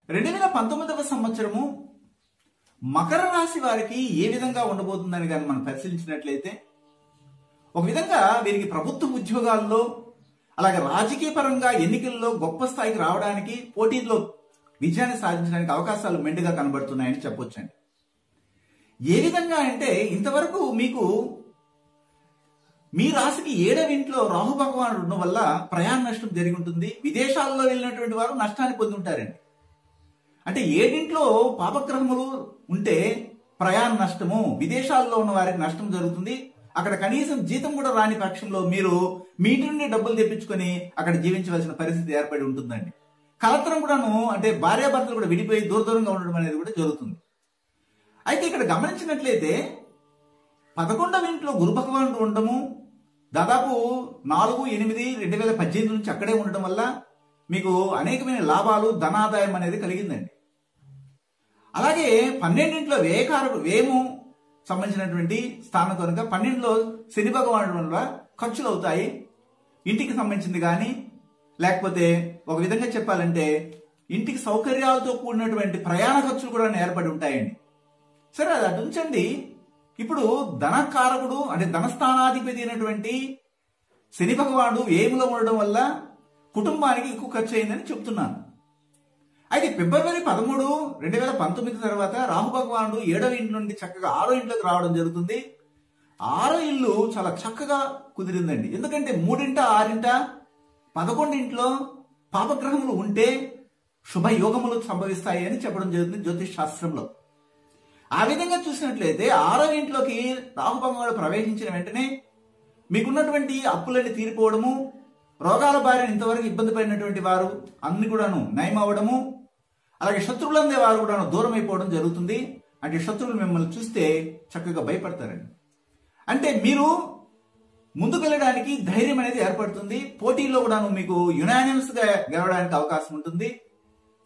2019వ సంవత్సరము మకర రాశి వారికి ఏ విధంగా ఉండబోతుందని కానీ మనం పరిశీలించినట్లయితే, ఒక విధంగా వీరికి ప్రభుత్వ ఉద్యోగాల్లో అలాగే రాజకీయ పరంగా ఎన్నికల్లో గొప్ప స్థాయికి రావడానికి, పోటీల్లో విజయాన్ని సాధించడానికి అవకాశాలు మెండుగా కనబడుతున్నాయని చెప్పొచ్చండి. ఏ విధంగా అంటే, ఇంతవరకు మీకు మీ రాశికి 7వ ఇంట్లో రాహు భగవానుడు ఉండడం వల్ల ప్రయాణ నష్టం జరిగి ఉంటుంది. విదేశాల్లో వెళ్ళినటువంటి వారు నష్టాన్ని పొంది ఉంటారండి. అంటే 7వ పాపగ్రహములు ఉంటే ప్రయాణ నష్టము, విదేశాల్లో ఉన్న వారికి నష్టం జరుగుతుంది. అక్కడ కనీసం జీతం కూడా రాని పక్షంలో మీరు మీ ఇంటి నుండి డబ్బులు తెప్పించుకొని అక్కడ జీవించవలసిన పరిస్థితి ఏర్పడి ఉంటుందండి. కలత్రం కూడాను, అంటే భార్యాభర్తలు కూడా విడిపోయి దూరంగా ఉండడం అనేది కూడా జరుగుతుంది. అయితే ఇక్కడ గమనించినట్లయితే 11వ ఇంట్లో గురు భగవానుడు ఉండడము, దాదాపు 4/8/2018 నుంచి అక్కడే ఉండడం వల్ల మీకు అనేకమైన లాభాలు, ధనాదాయం అనేది కలిగిందండి. అలాగే 12వ వ్యయము సంబంధించినటువంటి స్థానం కనుక 12లో శని భగవానుడు వల్ల ఖర్చులు అవుతాయి. ఇంటికి సంబంధించింది కానీ, లేకపోతే ఒక విధంగా చెప్పాలంటే ఇంటికి సౌకర్యాలతో కూడినటువంటి ప్రయాణ ఖర్చులు కూడా ఏర్పడి ఉంటాయండి. సరే, అది అటు ఉంచండి. ఇప్పుడు ధనకారకుడు అంటే ధనస్థానాధిపతి అయినటువంటి శని భగవానుడు వ్యయంలో ఉండడం వల్ల కుటుంబానికి ఎక్కువ ఖర్చు అయిందని చెప్తున్నాను. అయితే ఫిబ్రవరి 13, 2019 తర్వాత రాహు భగవానుడు 7వ ఇంటి నుండి చక్కగా 6వ ఇంట్లోకి రావడం జరుగుతుంది. 6వ ఇల్లు చాలా చక్కగా కుదిరిందండి. ఎందుకంటే 3 6 11 ఇంట్లో పాపగ్రహములు ఉంటే శుభయోగములు సంభవిస్తాయి అని చెప్పడం జరుగుతుంది జ్యోతిష్ శాస్త్రంలో. ఆ విధంగా చూసినట్లయితే 6వ ఇంట్లోకి రాహు భగవానుడు ప్రవేశించిన వెంటనే మీకున్నటువంటి అప్పులన్నీ తీరిపోవడము, రోగాల బారిన ఇంతవరకు ఇబ్బంది పడినటువంటి వారు అన్ని కూడాను నయం అవ్వడము, అలాగే శత్రువులందే వారు కూడాను దూరం అయిపోవడం జరుగుతుంది. అంటే శత్రువులు మిమ్మల్ని చూస్తే చక్కగా భయపడతారండి. అంటే మీరు ముందుకు వెళ్ళడానికి ధైర్యం అనేది ఏర్పడుతుంది. పోటీల్లో కూడాను మీకు యునానిమస్ గా గెలవడానికి అవకాశం ఉంటుంది.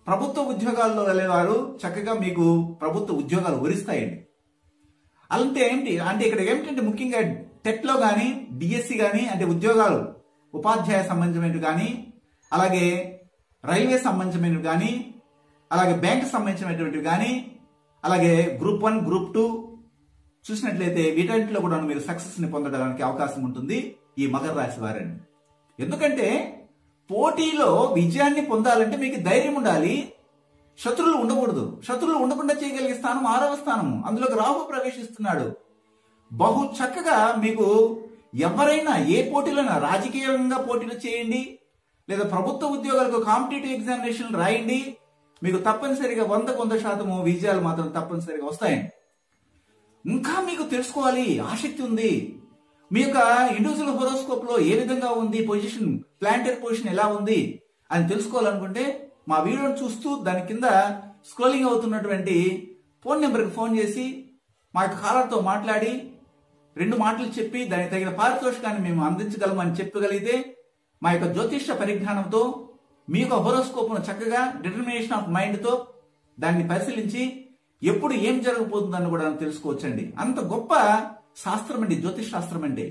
ప్రభుత్వ ఉద్యోగాల్లో వెళ్ళేవారు చక్కగా మీకు ప్రభుత్వ ఉద్యోగాలు వరిస్తాయండి. అంటే ఏంటి అంటే ఇక్కడ ఏమిటంటే ముఖ్యంగా టెట్లో కానీ, డిఎస్సి కానీ, అంటే ఉద్యోగాలు ఉపాధ్యాయ సంబంధమైనవి కానీ, అలాగే రైల్వే సంబంధమైనవి కానీ, అలాగే బ్యాంక్ సంబంధించినటువంటివి కానీ, అలాగే గ్రూప్ 1, గ్రూప్ 2 చూసినట్లయితే వీటన్నిటిలో కూడా మీరు సక్సెస్ ని పొందడానికి అవకాశం ఉంటుంది ఈ మకర రాశి వారండి. ఎందుకంటే పోటీలో విజయాన్ని పొందాలంటే మీకు ధైర్యం ఉండాలి, శత్రువులు ఉండకూడదు. శత్రువులు ఉండకుండా చేయగలిగే స్థానం 6వ స్థానము, అందులోకి రాహు ప్రవేశిస్తున్నాడు. బహు చక్కగా మీకు ఎవరైనా ఏ పోటీలైనా, రాజకీయంగా పోటీలు చేయండి, లేదా ప్రభుత్వ ఉద్యోగాలకు కాంపిటేటివ్ ఎగ్జామినేషన్ రాయండి, మీకు తప్పనిసరిగా 100% విజయాలు మాత్రం తప్పనిసరిగా వస్తాయండి. ఇంకా మీకు తెలుసుకోవాలి ఆసక్తి ఉంది, మీ యొక్క ఇండివిజువల్ హోరోస్కోప్ లో ఏ విధంగా ఉంది పొజిషన్, ప్లానెటరీ పొజిషన్ ఎలా ఉంది అని తెలుసుకోవాలనుకుంటే మా వీడియోని చూస్తూ దాని కింద స్క్రోలింగ్ అవుతున్నటువంటి ఫోన్ నెంబర్కి ఫోన్ చేసి మా యొక్క కాలర్తో మాట్లాడి 2 మాటలు చెప్పి దానికి తగిన పారితోషికాన్ని మేము అందించగలమని చెప్పగలిగితే మా యొక్క జ్యోతిష్య పరిజ్ఞానంతో మీ యొక్క హోరోస్కోప్ను చక్కగా డిటర్మినేషన్ ఆఫ్ మైండ్తో దాన్ని పరిశీలించి ఎప్పుడు ఏం జరగబోతుందని కూడా తెలుసుకోవచ్చండి. అంత గొప్ప శాస్త్రం అండి జ్యోతిష్ శాస్త్రం అంటే.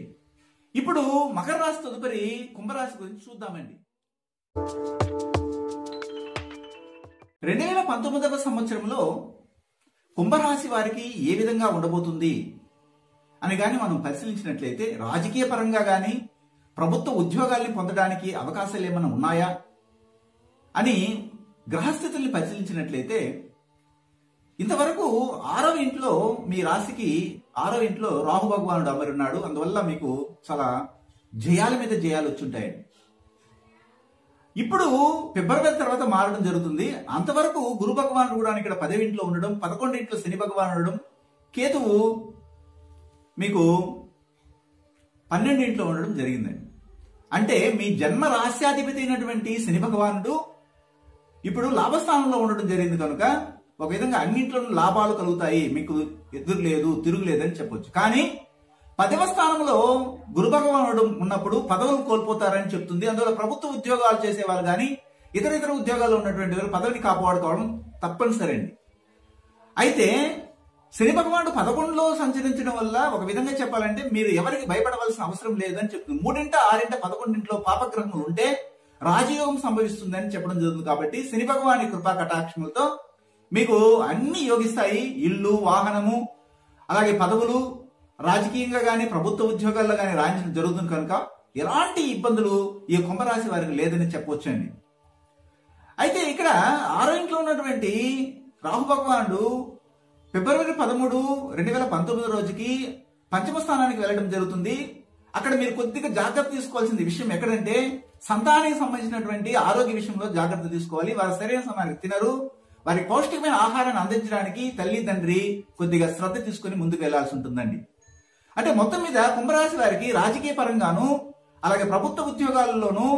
ఇప్పుడు మకర రాశి తదుపరి కుంభరాశి గురించి చూద్దామండి. 2019వ సంవత్సరంలో కుంభరాశి వారికి ఏ విధంగా ఉండబోతుంది అని కానీ మనం పరిశీలించినట్లయితే రాజకీయ పరంగా కానీ ప్రభుత్వ ఉద్యోగాల్ని పొందడానికి అవకాశాలు ఏమైనా ఉన్నాయా అని గ్రహస్థితుల్ని పరిశీలించినట్లయితే ఇంతవరకు 6వ ఇంట్లో మీ రాశికి 6వ ఇంట్లో రాహు భగవానుడు అమరి ఉన్నాడు. అందువల్ల మీకు చాలా జయాల మీద జయాలు వచ్చుంటాయండి. ఇప్పుడు ఫిబ్రవరి తర్వాత మారడం జరుగుతుంది. అంతవరకు గురు భగవానుడు కూడా ఇక్కడ 10వ ఇంట్లో ఉండడం, 11వ ఇంట్లో శని భగవానుడు ఉండడం, కేతువు మీకు 12వ ఇంట్లో ఉండడం జరిగిందండి. అంటే మీ జన్మ రాశ్యాధిపతి అయినటువంటి శని భగవానుడు ఇప్పుడు లాభస్థానంలో ఉండడం జరిగింది కనుక ఒక విధంగా అన్నింటిలోనూ లాభాలు కలుగుతాయి, మీకు ఎదురు లేదు తిరుగులేదని చెప్పొచ్చు. కానీ 10వ స్థానంలో గురు భగవానుడు ఉన్నప్పుడు పదవులు కోల్పోతారని చెప్తుంది. అందువల్ల ప్రభుత్వ ఉద్యోగాలు చేసేవాళ్ళు కానీ ఇతర ఉద్యోగాల్లో ఉన్నటువంటి వారు పదవిని కాపాడుకోవడం తప్పనిసరి అండి. అయితే శని భగవానుడు 11లో సంచరించడం వల్ల ఒక విధంగా చెప్పాలంటే మీరు ఎవరికి భయపడవలసిన అవసరం లేదని చెప్తుంది. 3 6 11 పాపగ్రహములు ఉంటే రాజయోగం సంభవిస్తుందని చెప్పడం జరుగుతుంది. కాబట్టి శని భగవాని కృపా కటాక్షములతో మీకు అన్ని యోగిస్తాయి. ఇల్లు, వాహనము, అలాగే పదవులు, రాజకీయంగా కానీ ప్రభుత్వ ఉద్యోగాల్లో కానీ రాణించడం జరుగుతుంది కనుక ఎలాంటి ఇబ్బందులు ఈ కుంభరాశి వారికి లేదని చెప్పవచ్చండి. అయితే ఇక్కడ 6వ ఇంట్లో ఉన్నటువంటి రాహు భగవానుడు ఫిబ్రవరి 13, 2019 రోజుకి పంచమ స్థానానికి వెళ్ళడం జరుగుతుంది. అక్కడ మీరు కొద్దిగా జాగ్రత్త తీసుకోవాల్సిన విషయం ఎక్కడంటే సంతానానికి సంబంధించినటువంటి ఆరోగ్య విషయంలో జాగ్రత్త తీసుకోవాలి. వారు సరైన సమయానికి తినరు. వారికి పౌష్టికమైన ఆహారాన్ని అందించడానికి తల్లి తండ్రి కొద్దిగా శ్రద్ధ తీసుకుని ముందుకు వెళ్లాల్సి ఉంటుందండి. అంటే మొత్తం మీద కుంభరాశి వారికి రాజకీయ పరంగాను అలాగే ప్రభుత్వ ఉద్యోగాల్లోనూ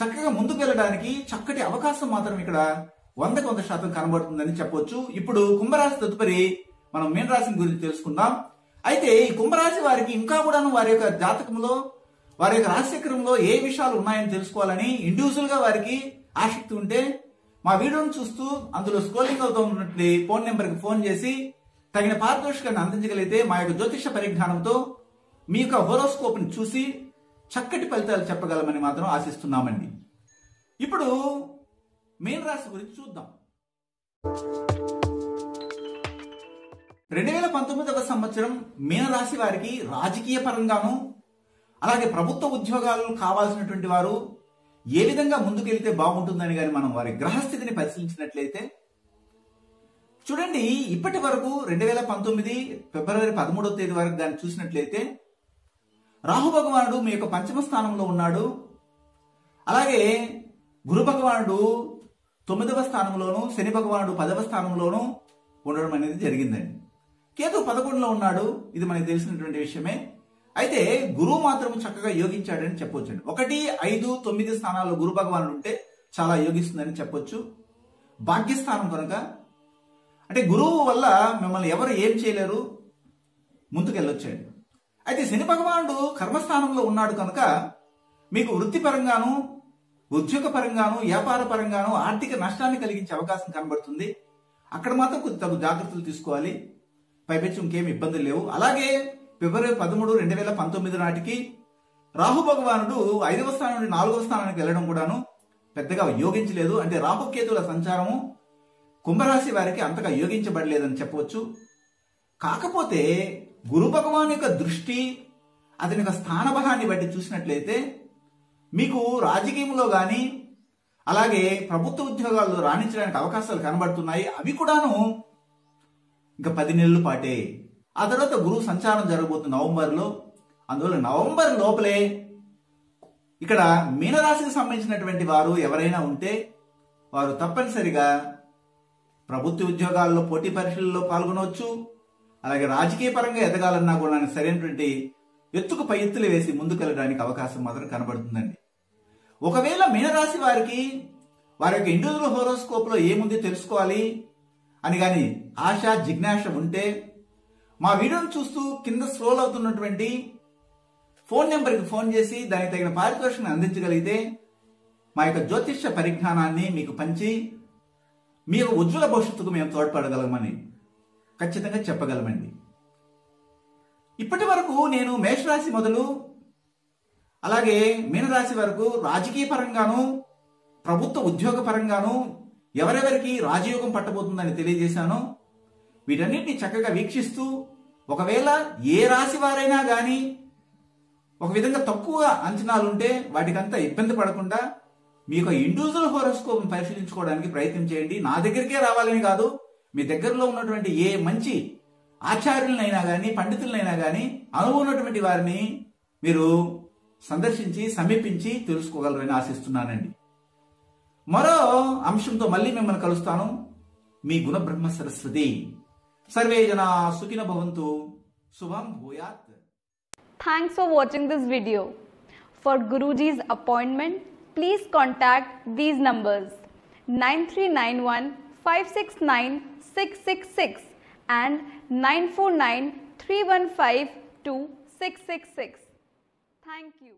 చక్కగా ముందుకు వెళ్ళడానికి చక్కటి అవకాశం మాత్రం ఇక్కడ 100% కనబడుతుందని చెప్పొచ్చు. ఇప్పుడు కుంభరాశి తదుపరి మనం మీన రాశి గురించి తెలుసుకుందాం. అయితే ఈ కుంభరాశి వారికి ఇంకా కూడాను వారి యొక్క జాతకంలో వారి యొక్క రాశిచక్రంలో ఏ విషయాలు ఉన్నాయని తెలుసుకోవాలని ఇండివిజువల్ గా వారికి ఆసక్తి ఉంటే మా వీడియోను చూస్తూ అందులో స్క్రోలింగ్ అవుతూ ఉన్నటువంటి ఫోన్ నెంబర్కి ఫోన్ చేసి తగిన పారితోషికాన్ని అందించగలిగితే మా యొక్క జ్యోతిష పరిజ్ఞానంతో మీ యొక్క హోరోస్కోప్ ని చూసి చక్కటి ఫలితాలు చెప్పగలమని మాత్రం ఆశిస్తున్నామండి. ఇప్పుడు మీన రాశి గురించి చూద్దాం. 2019వ సంవత్సరం మీన రాశి వారికి రాజకీయ పరంగాను అలాగే ప్రభుత్వ ఉద్యోగాలు కావాల్సినటువంటి వారు ఏ విధంగా ముందుకెళ్తే బాగుంటుందని కానీ మనం వారి గ్రహస్థితిని పరిశీలించినట్లయితే చూడండి, ఇప్పటి వరకు 2019 ఫిబ్రవరి 13వ తేదీ వరకు దాన్ని చూసినట్లయితే రాహు భగవానుడు మీ యొక్క పంచమ స్థానంలో ఉన్నాడు. అలాగే గురు భగవానుడు 9వ స్థానంలోను, శని భగవానుడు 10వ స్థానంలోను ఉండడం అనేది జరిగిందండి. కేతు 11లో ఉన్నాడు, ఇది మనకి తెలిసినటువంటి విషయమే. అయితే గురువు మాత్రం చక్కగా యోగించాడని చెప్పొచ్చండి. 1, 5, 9 స్థానాల్లో గురు భగవానుడు ఉంటే చాలా యోగిస్తుందని చెప్పొచ్చు. భాగ్యస్థానం కనుక అంటే గురువు వల్ల మిమ్మల్ని ఎవరు ఏం చేయలేరు, ముందుకెళ్ళొచ్చండి. అయితే శని భగవానుడు కర్మస్థానంలో ఉన్నాడు కనుక మీకు వృత్తిపరంగాను ఉద్యోగ పరంగాను వ్యాపార పరంగాను ఆర్థిక నష్టాన్ని కలిగించే అవకాశం కనబడుతుంది. అక్కడ మాత్రం కొద్ది తగు జాగ్రత్తలు తీసుకోవాలి. పైపెచ్చు ఇంకేమి ఇబ్బందులు లేవు. అలాగే ఫిబ్రవరి 13, 2019 నాటికి రాహు భగవానుడు 5వ స్థానం నుండి 4వ స్థానానికి వెళ్ళడం కూడాను పెద్దగా యోగించలేదు. అంటే రాహుకేతుల సంచారము కుంభరాశి వారికి అంతగా యోగించబడలేదని చెప్పవచ్చు. కాకపోతే గురు భగవాన్ యొక్క దృష్టి అతని యొక్క స్థానబలాన్ని బట్టి చూసినట్లయితే మీకు రాజకీయంలో కానీ అలాగే ప్రభుత్వ ఉద్యోగాల్లో రాణించడానికి అవకాశాలు కనబడుతున్నాయి. అవి కూడాను ఇంకా 10 నెలల పాటే. ఆ తర్వాత గురువు సంచారం జరగబోతుంది నవంబర్లో. అందువల్ల నవంబర్ లోపలే ఇక్కడ మీనరాశికి సంబంధించినటువంటి వారు ఎవరైనా ఉంటే వారు తప్పనిసరిగా ప్రభుత్వ ఉద్యోగాల్లో పోటీ పరీక్షల్లో పాల్గొనవచ్చు. అలాగే రాజకీయ పరంగా ఎదగాలన్నా కూడా సరైనటువంటి ఎత్తుకు పై ఎత్తులు వేసి ముందుకెళ్ళడానికి అవకాశం మాత్రం కనబడుతుందండి. ఒకవేళ మీనరాశి వారికి వారి యొక్క ఇండివిజువల్ హోరోస్కోప్ లో ఏముంది తెలుసుకోవాలి అని కానీ ఆశ జిజ్ఞాస ఉంటే మా వీడియోను చూస్తూ కింద స్క్రోల్ అవుతున్నటువంటి ఫోన్ నెంబర్కి ఫోన్ చేసి దానికి తగిన పారితోషికాన్ని అందించగలిగితే మా యొక్క జ్యోతిష్య పరిజ్ఞానాన్ని మీకు పంచి మీ యొక్క ఉజ్వల భవిష్యత్తుకు మేము తోడ్పడగలమని ఖచ్చితంగా చెప్పగలమండి. ఇప్పటి వరకు నేను మేషరాశి మొదలు అలాగే మీనరాశి వరకు రాజకీయ పరంగాను ప్రభుత్వ ఉద్యోగ పరంగాను ఎవరెవరికి రాజయోగం పట్టబోతుందని తెలియజేశాను. వీటన్నిటిని చక్కగా వీక్షిస్తూ ఒకవేళ ఏ రాశి వారైనా కానీ ఒక విధంగా తక్కువ అంచనాలు ఉంటే వాటికంతా ఇబ్బంది పడకుండా మీ యొక్క ఇండివిజువల్ హోరోస్కోప్ పరిశీలించుకోవడానికి ప్రయత్నం చేయండి. నా దగ్గరికే రావాలని కాదు, మీ దగ్గరలో ఉన్నటువంటి ఏ మంచి ఆచార్యులనైనా కానీ పండితులనైనా కానీ అనుభవం ఉన్నటువంటి వారిని మీరు సందర్శించి సమీపించి తెలుసుకోగలరని ఆశిస్తున్నానండి. మరో అంశంతో మళ్ళీ మిమ్మల్ని కలుస్తాను. మీ గుణబ్రహ్మ సరస్వతి. సర్వే జనా సుఖిన భవంతు. శుభం భూయాత్. Thanks for watching this video. For Guruji's appointment, please contact these numbers 9391 569 666 and 949 315 2666. Thank you.